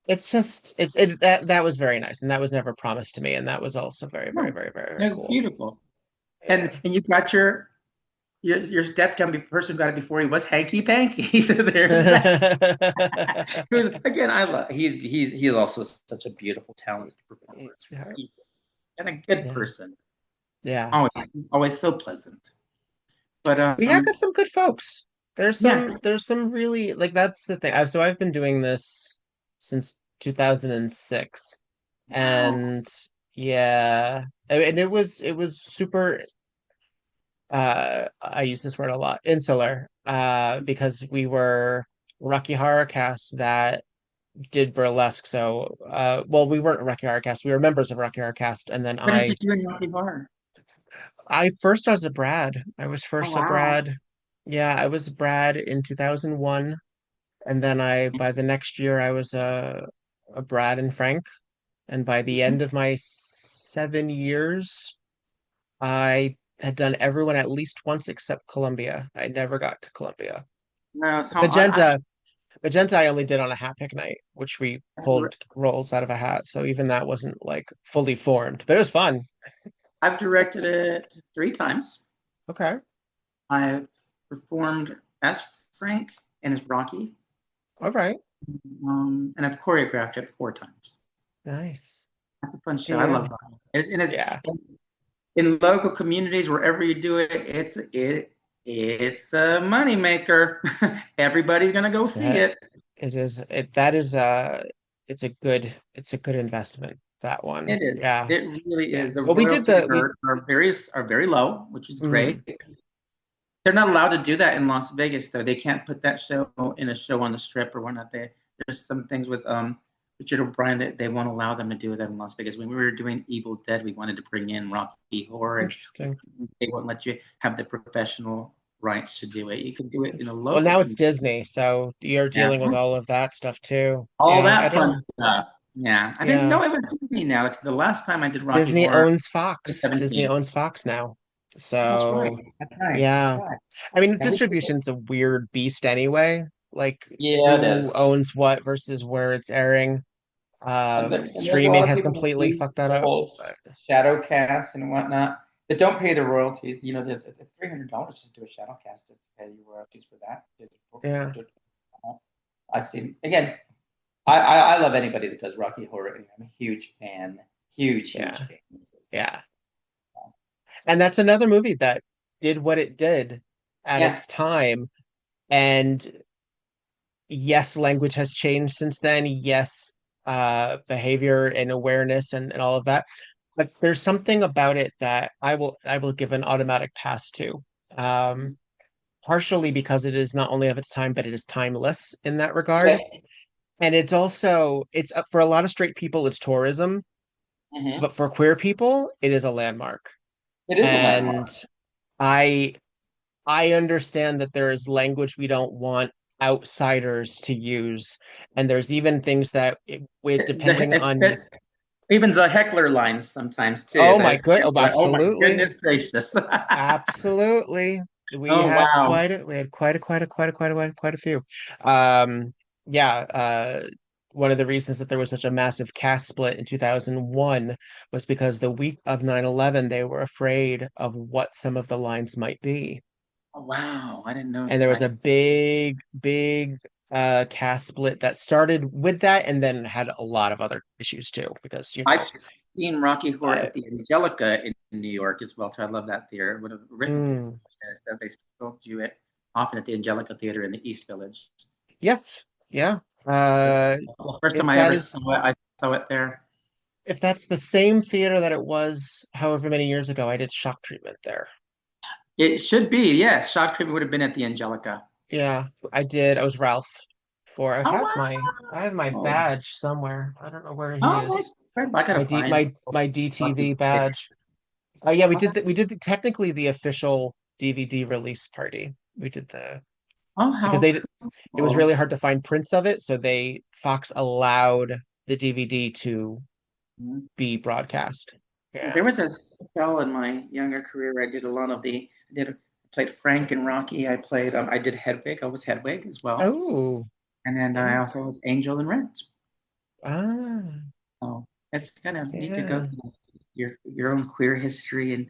That was very nice, and that was never promised to me, and that was also very, very, very, very, very cool. Beautiful. And you got your your step down person got it before he was hanky panky. So there's that. Again, I love. He's also such a beautiful, talented performer Yeah. and a good Yeah. person. Yeah. He's always so pleasant. But We have got some good folks. yeah, There's some really like that's the thing. I've been doing this since 2006. wow. And yeah, and it was super I use this word a lot, insular, because we were Rocky Horror Cast that did burlesque. So well, we weren't a Rocky Horror Cast, we were members of Rocky Horror Cast, and then What did you do in Rocky Horror? I first was a Brad. I was Oh first a wow. Brad. Yeah, I was Brad in 2001, and then I by the next year I was a Brad and Frank, and by the end of my 7 years, I had done everyone at least once except Columbia. I never got to Columbia. No, so Magenta I only did on a hat pick night, which we pulled roles out of a hat. So even that wasn't like fully formed, but it was fun. I've directed it 3 times. Okay. I've performed as Frank and as Rocky, All right. and I've choreographed it 4 times. Nice. That's a fun show. I Yeah. love that. And it's Yeah. in local communities, wherever you do it, it's a money maker. Everybody's gonna go see That it. it is it that is it's a good investment, that one. It is. Yeah. It really Yeah. is. The Well, we did royalties the we are very low, which is mm, great. They're not allowed to do that in Las Vegas, though. They can't put that show in a show on the strip or whatnot. There's some things with Richard O'Brien that they won't allow them to do that in Las Vegas. When we were doing Evil Dead, we wanted to bring in Rocky Horror, and interesting. they won't let you have the professional rights to do it. You can do it in a Well, local now it's community. Disney, so you're Yeah, dealing with all of that stuff too. all Yeah, I that fun don't. stuff. Yeah, I didn't Yeah. know it was Disney now. It's the last time I did Rocky Disney Horror owns was Fox. Disney 17. owns Fox now. Oh, that's right. So, That's right. That's yeah. right. I mean, Yeah, distribution's a weird beast anyway. Like yeah, it who is. owns what versus where it's airing. And there's a Streaming lot of has people that completely do fucked that the up. whole But shadow cast and whatnot that don't pay the royalties. You know, it's $300 just to do a shadow cast just to pay you royalties for that. yeah. I've seen again. I love anybody that does Rocky Horror. I'm a huge fan. Huge Yeah. fan. Yeah. And that's another movie that did what it did at Yeah. its time. And yes, language has changed since then. Yes, behavior and awareness and all of that. But there's something about it that I will give an automatic pass to. Um, Partially because it is not only of its time, but it is timeless in that regard. Yes. And it's also it's for a lot of straight people, it's tourism, Mm-hmm. but for queer people, it is a landmark. It is a And landmark. I I understand that there is language we don't want outsiders to use, and there's even things that with depending on Even the heckler lines sometimes too. oh my good oh Oh my absolutely goodness gracious. absolutely Oh wow. we had quite a few. Um yeah, one of the reasons that there was such a massive cast split in 2001 was because the week of 9/11 they were afraid of what some of the lines might be. Oh, wow. I didn't know And that. there I was a didn't. big cast split that started with that and then had a lot of other issues too because I've seen Rocky Horror uh, at the Angelica in New York as well, too. I love that theater. One of the written theater. mm, So they still do it often at the Angelica Theater in the East Village. yes, yeah. The first time If I that ever is saw it, I saw it there. if that's the same theater that it was however many years ago, I did shock treatment there. It should be, yes. Shock treatment would have been at the Angelica. Yeah, I did. I was Ralph for Oh I have my wow. badge somewhere. I don't know where he Oh, is. that's good. I gotta find My Rocky DTV Horror. badge. Oh yeah, Oh, we did technically the official DVD release party. We did the oh, because how it was cool. really hard to find prints of it, so they Fox allowed the DVD to Mhm. be broadcast. There Yeah. was a spell in my younger career where I did a lot of played Frank and Rocky. I did Hedwig. I was Hedwig as well. Oh, And then I yeah. also was Angel in Rent. Ah, So it's kind of neat to go yeah. through your own queer history and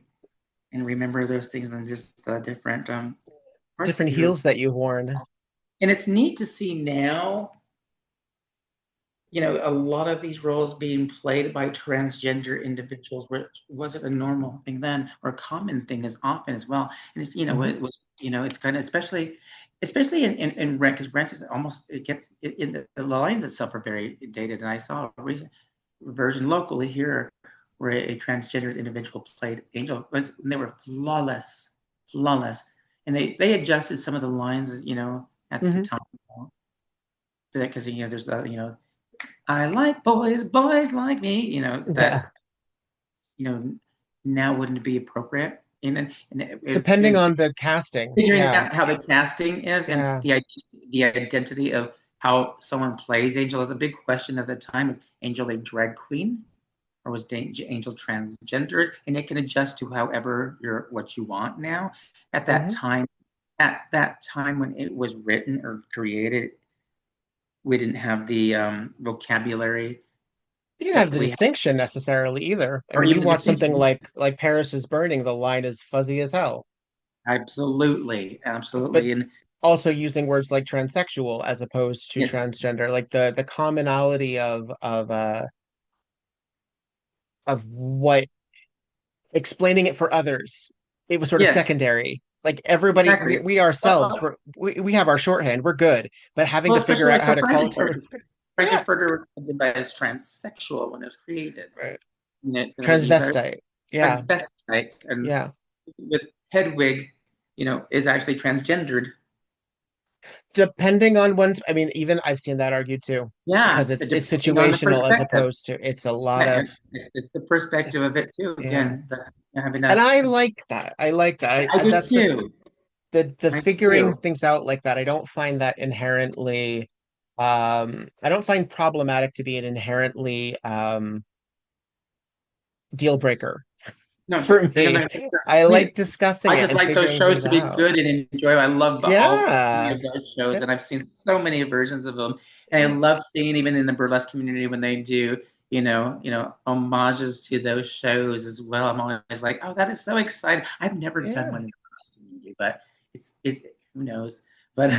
and remember those things and just the different parts of Different your. heels that you've worn. And it's neat to see now, a lot of these roles being played by transgender individuals, which wasn't a normal thing then, or a common thing as often as well. And it's, it was, it's kind of, especially in Rent, because Rent is almost, it gets, in the lines itself are very dated. And I saw a recent version locally here where a transgendered individual played Angel, and they were flawless. And they adjusted some of the lines, at the time. Because, there's the, I like boys like me, that, now wouldn't be appropriate. And Depending on the casting. figuring Yeah. out how the casting is and the identity of how someone plays Angel is a big question at the time. Is Angel a drag queen or was Angel transgendered? And it can adjust to however what you want now. At that time when it was written or created, we didn't have the vocabulary. You didn't have the distinction necessarily either. I Or mean, you even the watch something distinction. like Paris is Burning, the line is fuzzy as hell. Absolutely. But And also using words like transsexual as opposed to yes, transgender, like the commonality of what explaining it for others. It was sort of yes, secondary. Like everybody, exactly. we ourselves, Well, we have our shorthand, we're good, but having to especially figure out like how the to call it to yeah, Frankfurter was identified as transsexual when it was created. right. So he's a Transvestite. Yeah, transvestite, and yeah. with Hedwig, is actually transgendered. Depending on one's, I mean, even I've seen that argued too, Yeah, because so it's depending on the situational as perspective. opposed to it's a lot Yeah, of and it's the perspective of it too. yeah. Again, having And a, I like that. I like that. I do That's too. the I figuring do. things out like that. I don't find that inherently I don't find problematic to be an inherently deal breaker No, for they're me. gonna. I I mean, like discussing I it just and like those figuring shows things to be out. good and enjoy. I love all many Yeah. of those shows, Yeah. and I've seen so many versions of them. And I love seeing even in the burlesque community when they do, homages to those shows as well. I'm always like, oh, that is so exciting. I've never done Yeah. one in the burlesque community, but it's who knows. But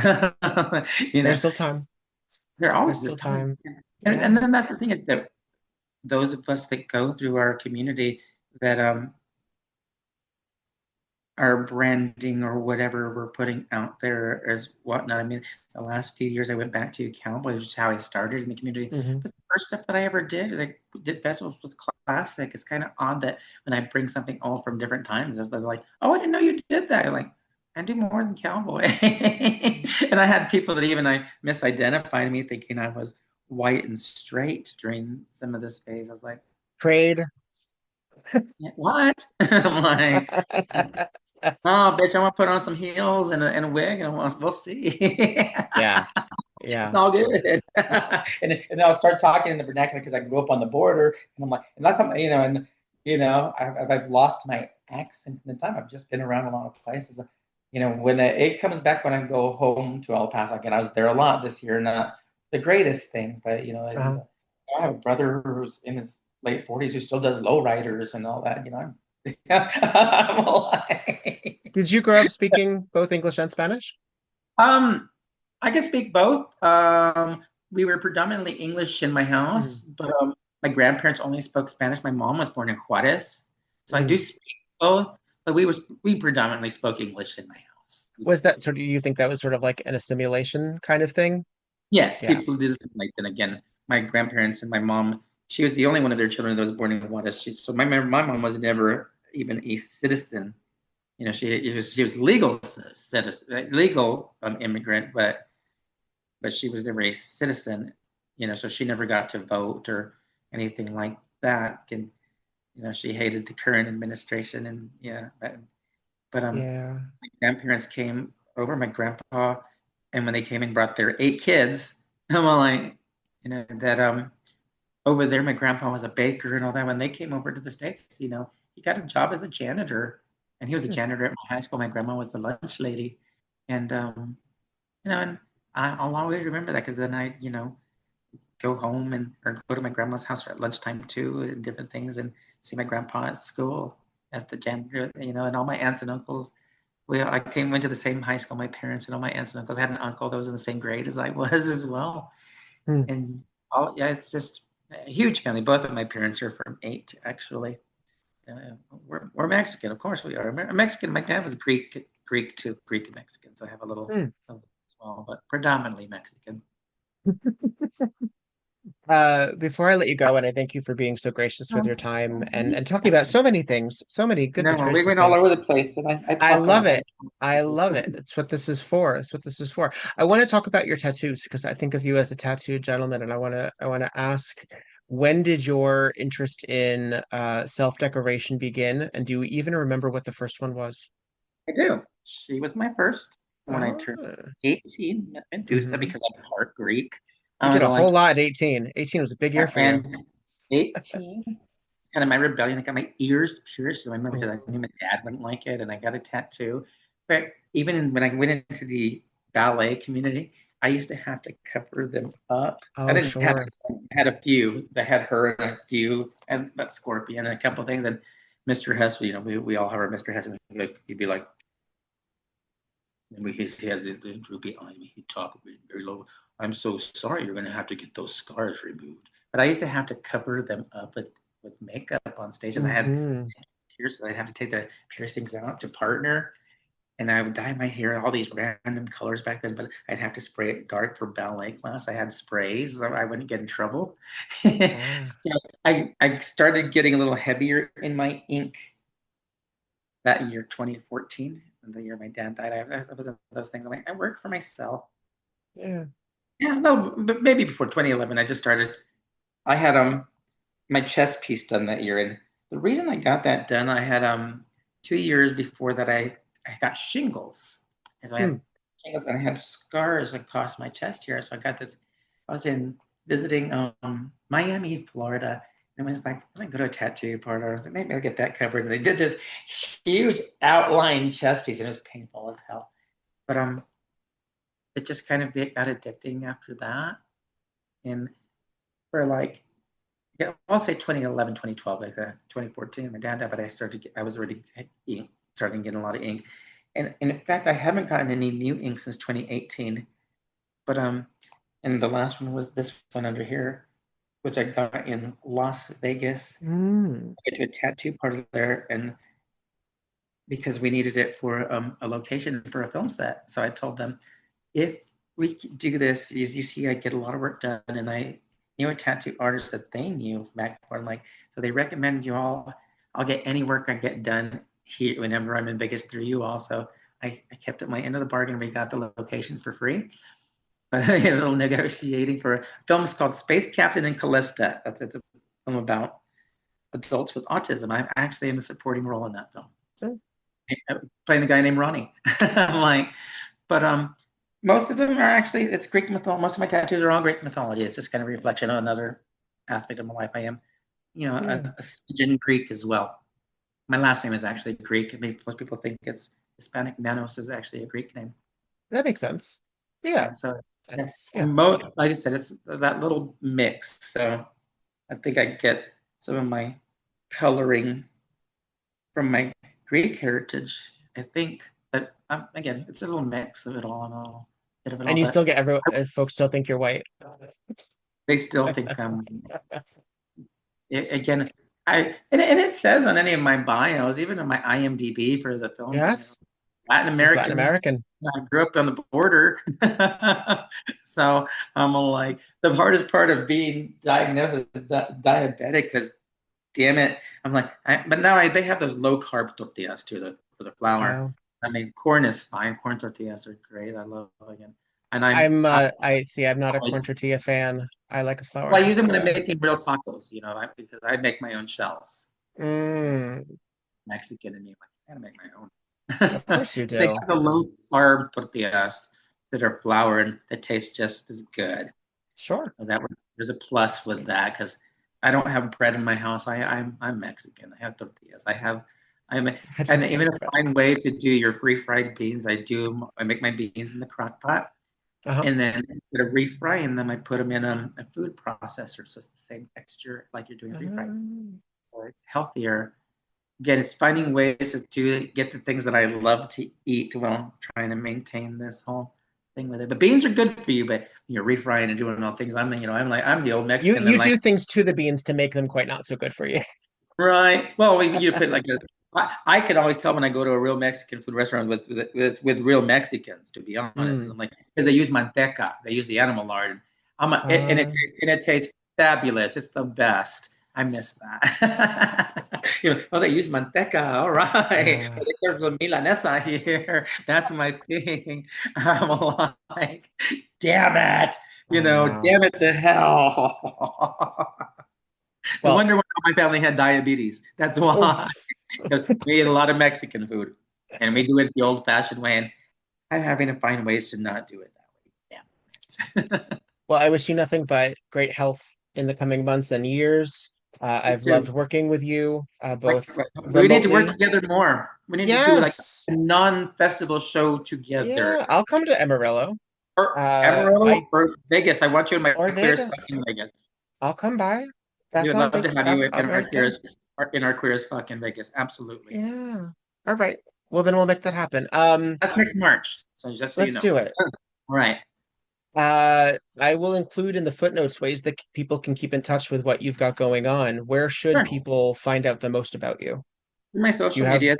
There's still time. there There's always is still time. time. And Yeah. then that's the thing is that those of us that go through our community that our branding or whatever we're putting out there as whatnot. I mean, the last few years I went back to cowboy, which is how I started in the community. Hmm. But the first stuff that I ever did, festivals, was classic. It's kind of odd that when I bring something all from different times, they're like, "Oh, I didn't know you did that." I'm like, I do more than cowboy. And I had people that even I misidentified me, thinking I was white and straight during some of this phase. I was like, Trade. "What?" I'm like, oh, bitch, I want to put on some heels and a wig, and we'll see. Yeah. It's Yeah. all good. And I'll start talking in the vernacular because I grew up on the border, and I'm like, and that's something, and I've lost my accent in the time. I've just been around a lot of places. When it comes back when I go home to El Paso again, I was there a lot this year, not the greatest things, but Uh, I have a brother who's in his late 40s who still does lowriders and all that. I'm like, did you grow up speaking both English and Spanish? um, I can speak both. We were predominantly English in my house, Mm. but my grandparents only spoke Spanish. My mom was born in Juarez, so I do Mm. speak both. But we predominantly spoke English in my house. Was that so? Do you think that was sort of like an assimilation kind of thing? Yes, Yeah. people do this. Like then again, my grandparents and my mom. She was the only one of their children that was born in Juarez. So my mom was never even a citizen. She was legal citizen, legal immigrant, but she was never a citizen, so she never got to vote or anything like that. And she hated the current administration, and yeah, but Yeah. my grandparents came over, my grandpa, and when they came and brought their 8 kids, I'm all like, that over there, my grandpa was a baker and all that. When they came over to the States, he got a job as a janitor, and he was a Hmm. janitor at my high school. My grandma was the lunch lady, and and I'll always remember that because then I, go home or go to my grandma's house at lunchtime too, and different things, and see my grandpa at school, at the janitor, and all my aunts and uncles. Went to the same high school. My parents and all my aunts and uncles. I had an uncle that was in the same grade as I was as well. Hmm. And it's just a huge family. Both of my parents are from 8, actually. We're Mexican, of course we are. Mexican. My dad was Greek too, Greek and Mexican. So I have a little as well, but predominantly Mexican. Before I let you go, and I thank you for being so gracious with your time and talking about so many things, so many goodness No, we gracious went all things. over the place, and I I talk a love lot. it. I love it. It's what this is for. It's what this is for. I want to talk about your tattoos because I think of you as a tattooed gentleman, and I want to ask, when did your interest in self-decoration begin? And do you even remember what the first one was? I do. She was my first when I turned Ah. 18 at Medusa Mhm. because I'm part Greek. You I did was a whole like, lot at 18. 18 was a big year for you. and 18, kind of my rebellion. I got my ears pierced. I remember because I knew my dad wouldn't like it, and I got a tattoo. But when I went into the ballet community, I used to have to cover them up. I Oh, didn't have. sure. I had a few. I had her and a few, and that scorpion and a couple of things. And Mr. Hess, we all have our Mr. Hess, and he'd be like, and he had the droopy eye. He'd talk very low. I'm so sorry. You're going to have to get those scars removed. But I used to have to cover them up with makeup on stage, and I had Hmm. piercings. I'd have to take the piercings out to partner, and I would dye my hair all these random colors back then. But I'd have to spray it dark for ballet class. I had sprays, so I wouldn't get in trouble. Ah. So I started getting a little heavier in my ink that year, 2014, the year my dad died. I was one of those things. I'm like, I work for myself. Yeah. Yeah, no, but maybe before 2011, I just started. I had my chest piece done that year, and the reason I got that done, I had 2 years before that I got shingles, and so I Hmm. had shingles and I had scars across my chest here. So I got this. I was in visiting Miami, Florida, and I was like, I'm gonna go to a tattoo parlor. I was like, maybe I'll get that covered. And they did this huge outline chest piece, and it was painful as hell. But it just kind of got addicting after that, and for like, yeah, I'll say 2011, 2012, like that. 2014, my dad died, but I was already starting getting a lot of ink. And in fact, I haven't gotten any new ink since 2018. But and the last one was this one under here, which I got in Las Vegas. Mm. I went to a tattoo parlor there, and because we needed it for a location for a film set. So I told them, if we do this, as you see, I get a lot of work done, and I knew a tattoo artist that they knew back before. I'm like, so they recommend you all. I'll get any work I get done here whenever I'm in Vegas through you all. So I kept at my end of the bargain. We got the location for free. But a little negotiating for a film is called Space Captain and Callista. It's a film about adults with autism. I actually am a supporting role in that film. Hmm. Playing a guy named Ronnie. I'm like, but most of them are actually, it's Greek mythology. Most of my tattoos are all Greek mythology. It's just kind of a reflection on another aspect of my life. I am, Yeah. a Smidgen Greek as well. My last name is actually Greek. I mean, most people think it's Hispanic. Nanos is actually a Greek name. That makes sense. Yeah. Yeah, so yeah, Yeah. like I said, it's that little mix. So I think I get some of my coloring from my Greek heritage, I think. But again, it's a little mix of it all and all, bit of it all. And you But still get folks still think you're white. they still think again. And it says on any of my bios, even in my IMDb for the film, Yes. Latin This is Latin American. American. I grew up on the border, so I'm like the hardest part of being diagnosed as diabetic was, damn it. I'm like, but now they have those low carb tortillas too, for the flour. Oh. I mean, corn is fine. Corn tortillas are great. I love them again. And I'm not a corn tortilla fan. I like a flour well, I use them when I'm tortilla. making real tacos, because I make my own shells. Mm. Mexican and you, I gotta make my own. Of course you They do. got the low carb tortillas that are flour and that taste just as good. Sure. So there's a plus with that because I don't have bread in my house. I'm Mexican. I have tortillas. And even a fine way to do your free fried beans. I make my beans in the crock pot, Uh-huh. and then instead of refrying them, I put them in a food processor, so it's the same texture like you're doing refried. So it's healthier. again, it's finding ways to get the things that I love to eat while trying to maintain this whole thing with it. But beans are good for you, but you're refrying and doing all things. I'm the old You Mexican that you like, do things to the beans to make them quite not so good for you. right. Well, you put like I can always tell when I go to a real Mexican food restaurant with real Mexicans, to be honest, because Mm. I'm like, because they use manteca, they use the animal lard. Uh, And it tastes fabulous. It's the best. I miss that. Oh, they use manteca. All right. uh, But they serve some milanesa here. That's my thing. I'm like, damn it. oh no. Damn it to hell. No Well, wonder why my family had diabetes. That's why. oof. 'Cause we ate a lot of Mexican food, and we do it the old-fashioned way. And I'm having to find ways to not do it that way. Yeah. Well, I wish you nothing but great health in the coming months and years. Me I've loved too. working with you, Like, both we need to work remotely. together more. We need to do like Yes. a non-festival show together. Yeah, I'll come to Amarillo. Or Amarillo I or Vegas. I want you in my or queers Vegas. fucking Vegas. I'll come by. We That's would not a love big. to have you I'll in be our right there. queers fucking Vegas. Absolutely. Yeah. All right. Well, then we'll make that happen. That's next March. So just so you Let's know. do it. All right. I will include in the footnotes ways that people can keep in touch with what you've got going on. Where should Sure. people find out the most about you? Through my Do you social have media,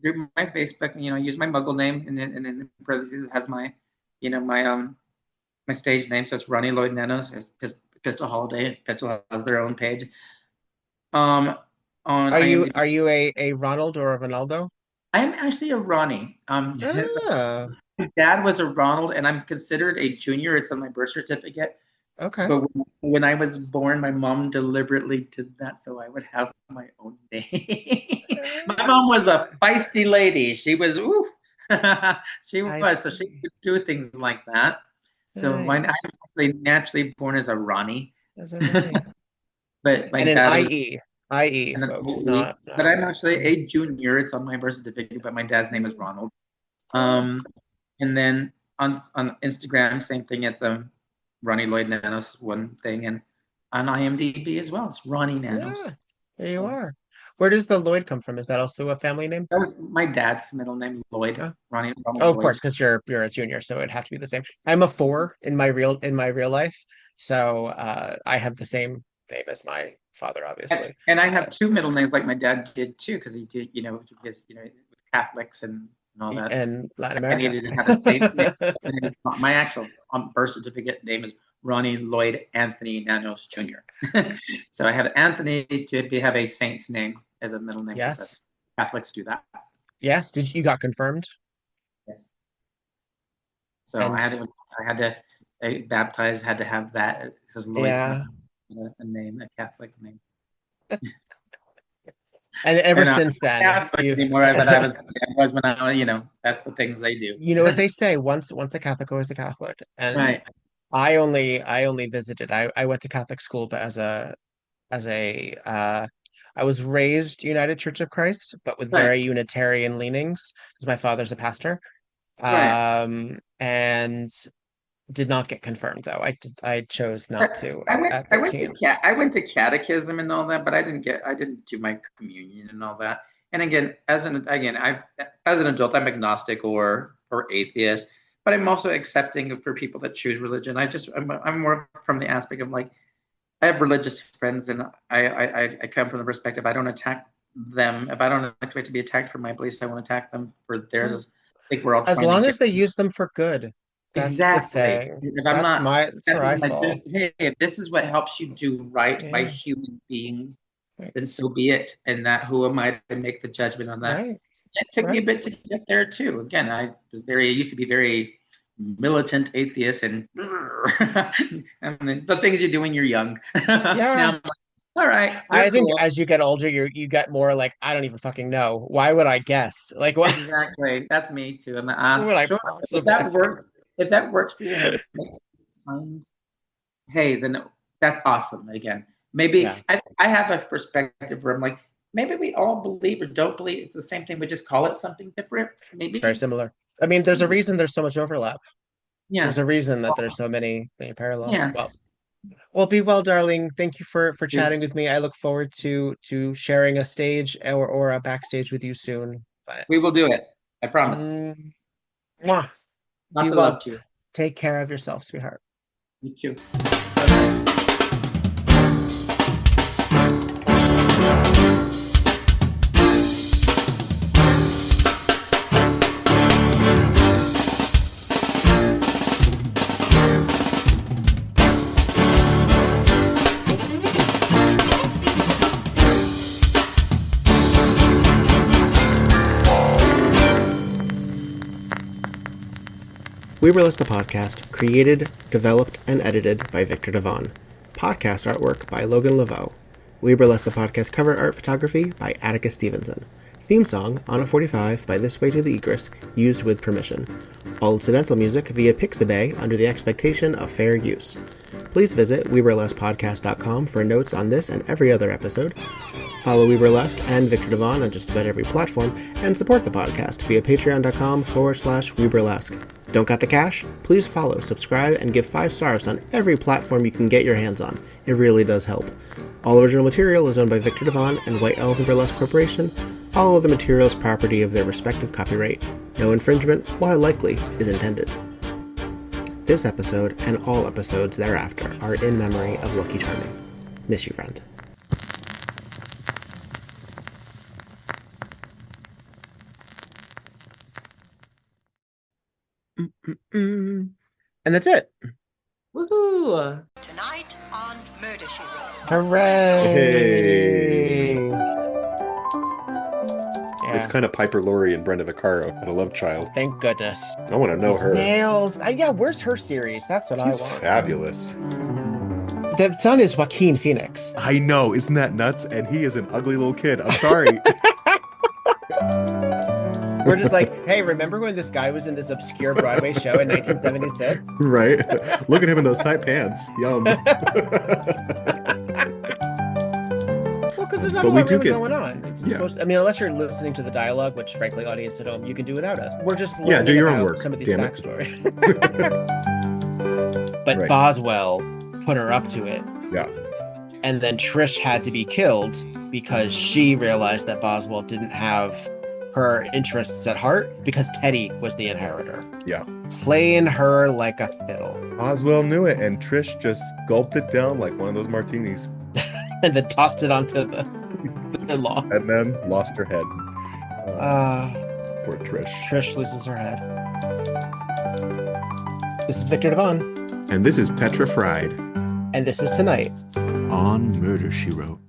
through my Facebook, use my Muggle name, and then in parentheses it has my, my stage name. So it's Ronnie Lloyd Nanos. It's Pistol Holiday. Pistol has their own page. On IMDb, are you a Ronald or a Ronaldo? I am actually a Ronnie. Ah, My dad was a Ronald, and I'm considered a junior. It's on my birth certificate. okay. But when I was born, my mom deliberately did that so I would have my own name. My mom was a feisty lady. She was, oof. She I was, so she see. could do things like that. So mine, I'm Nice. actually naturally born as a Ronnie. That's all right. But my And an dad was IE, an folks, IE. not But a I'm actually a junior. It's on my birth certificate, but my dad's name is Ronald. Oh, Um, and then on Instagram, same thing. It's Ronnie Lloyd Nanos, one thing, and on IMDb as well. It's Ronnie yeah. Nanos. There you So are. Where does the Lloyd come from? Is that also a family name? that was my dad's middle name, Lloyd. Oh, Ronald oh, of course, Lloyd. because you're a junior, so it'd have to be the same. I'm a four in my real life, so I have the same name as my father, obviously. And I have two middle names like my dad did too, because he did, because with Catholics and all that. And Latin I America. needed to have a saint's name. My actual birth certificate name is Ronnie Lloyd Anthony Nanos Jr. So I have Anthony to have a saint's name as a middle name because Yes, Catholics do that. yes. Did you got confirmed? Yes. So And I had to baptize, had to have that because Lloyd's not yeah, a name, a Catholic name. and ever And since then, Catholic you've anymore, but I was when that's the things they do. you know what they say, once a Catholic, always a Catholic. And Right. I only visited. I went to Catholic school, but as a I was raised United Church of Christ, but with Right. very Unitarian leanings because my father's a pastor. Right. And did not get confirmed though. I chose not to at I went to 13. I went to catechism and all that, but I didn't do my communion and all that. And again, as an adult, I'm agnostic or atheist, but I'm also accepting for people that choose religion. I'm more from the aspect of like I have religious friends, and I come from the perspective I don't attack them. If I don't expect to be attacked for my beliefs, I won't attack them for theirs. I think we're all As trying to long get. as they use them for good. That's the Exactly. thing. If I'm not, That's where I fall. hey, if this is what helps you do right by Yeah. human beings, Right. then so be it. And that who am I to make the judgment on that? Right. It took me a Right. bit to get there too. Again, I used to be very militant atheist and the things you do when you're young. Yeah. Now I'm like, all right, I you're think cool. as you get older, you get more like, I don't even fucking know. Why would I guess? Like what, Exactly. That's me too. I'm what would I sure if possibly? that works for you and it makes you find, hey, then that's awesome. Again, maybe Yeah. I have a perspective where I'm like, maybe we all believe or don't believe it's the same thing, we just call it something different. It's very Maybe. similar. I mean, there's a reason there's so much overlap. Yeah. There's a reason So, that there's so many parallels. yeah. Well, Well, be well, darling. Thank you for You. chatting with me. I look forward to sharing a stage or a backstage with you soon. But We will do it. I promise. mm, mwah. Be Lots of love well. to you. Take care of yourself, sweetheart. You too. Bye-bye. We Burlesque the Podcast, created, developed, and edited by Viktor Devonne. Podcast artwork by Logan Laveau. We Burlesque the Podcast cover art photography by Atticus Stevenson. Theme song, On a 45 by This Way to the Egress, used with permission. All incidental music via Pixabay under the expectation of fair use. Please visit WeBurlesquePodcast.com for notes on this and every other episode. Follow We Burlesque and Viktor Devonne on just about every platform, and support the podcast via patreon.com/We Burlesque. Don't got the cash? Please follow, subscribe, and give 5 stars on every platform you can get your hands on. It really does help. All original material is owned by Viktor Devonne and White Elephant Burlesque Corporation. All other materials property of their respective copyright. No infringement, while likely, is intended. This episode and all episodes thereafter are in memory of Lucky Charming. Miss you, friend. And that's it. Woohoo! Tonight on Murder, She Wrote. Hooray! Hey. Yeah. It's kind of Piper Laurie and Brenda Vaccaro at A Love Child. Thank goodness. I want to know her. Nails. Yeah, where's her series? That's what He's I want. fabulous. The son is Joaquin Phoenix. I know, isn't that nuts? And he is an ugly little kid. I'm sorry. We're just like, hey, remember when this guy was in this obscure Broadway show in 1976? Right? Look at him in those tight pants. Yum. Well, because there's not But a we lot do really get- going on. It's Yeah. supposed I mean, unless you're listening to the dialogue, which frankly, audience at home, you can do without us. We're just Yeah, do learning your own about work, some of these damn it. backstory. But Right. Boswell put her up to it. Yeah. And then Trish had to be killed because she realized that Boswell didn't have her interests at heart because Teddy was the inheritor. Yeah. Playing her like a fiddle. Oswell knew it, and Trish just gulped it down like one of those martinis. And then tossed it onto the in-law. And then lost her head. Poor Trish. Trish loses her head. This is Viktor Devonne. And this is Petra Fried. And this is Tonight on Murder, She Wrote.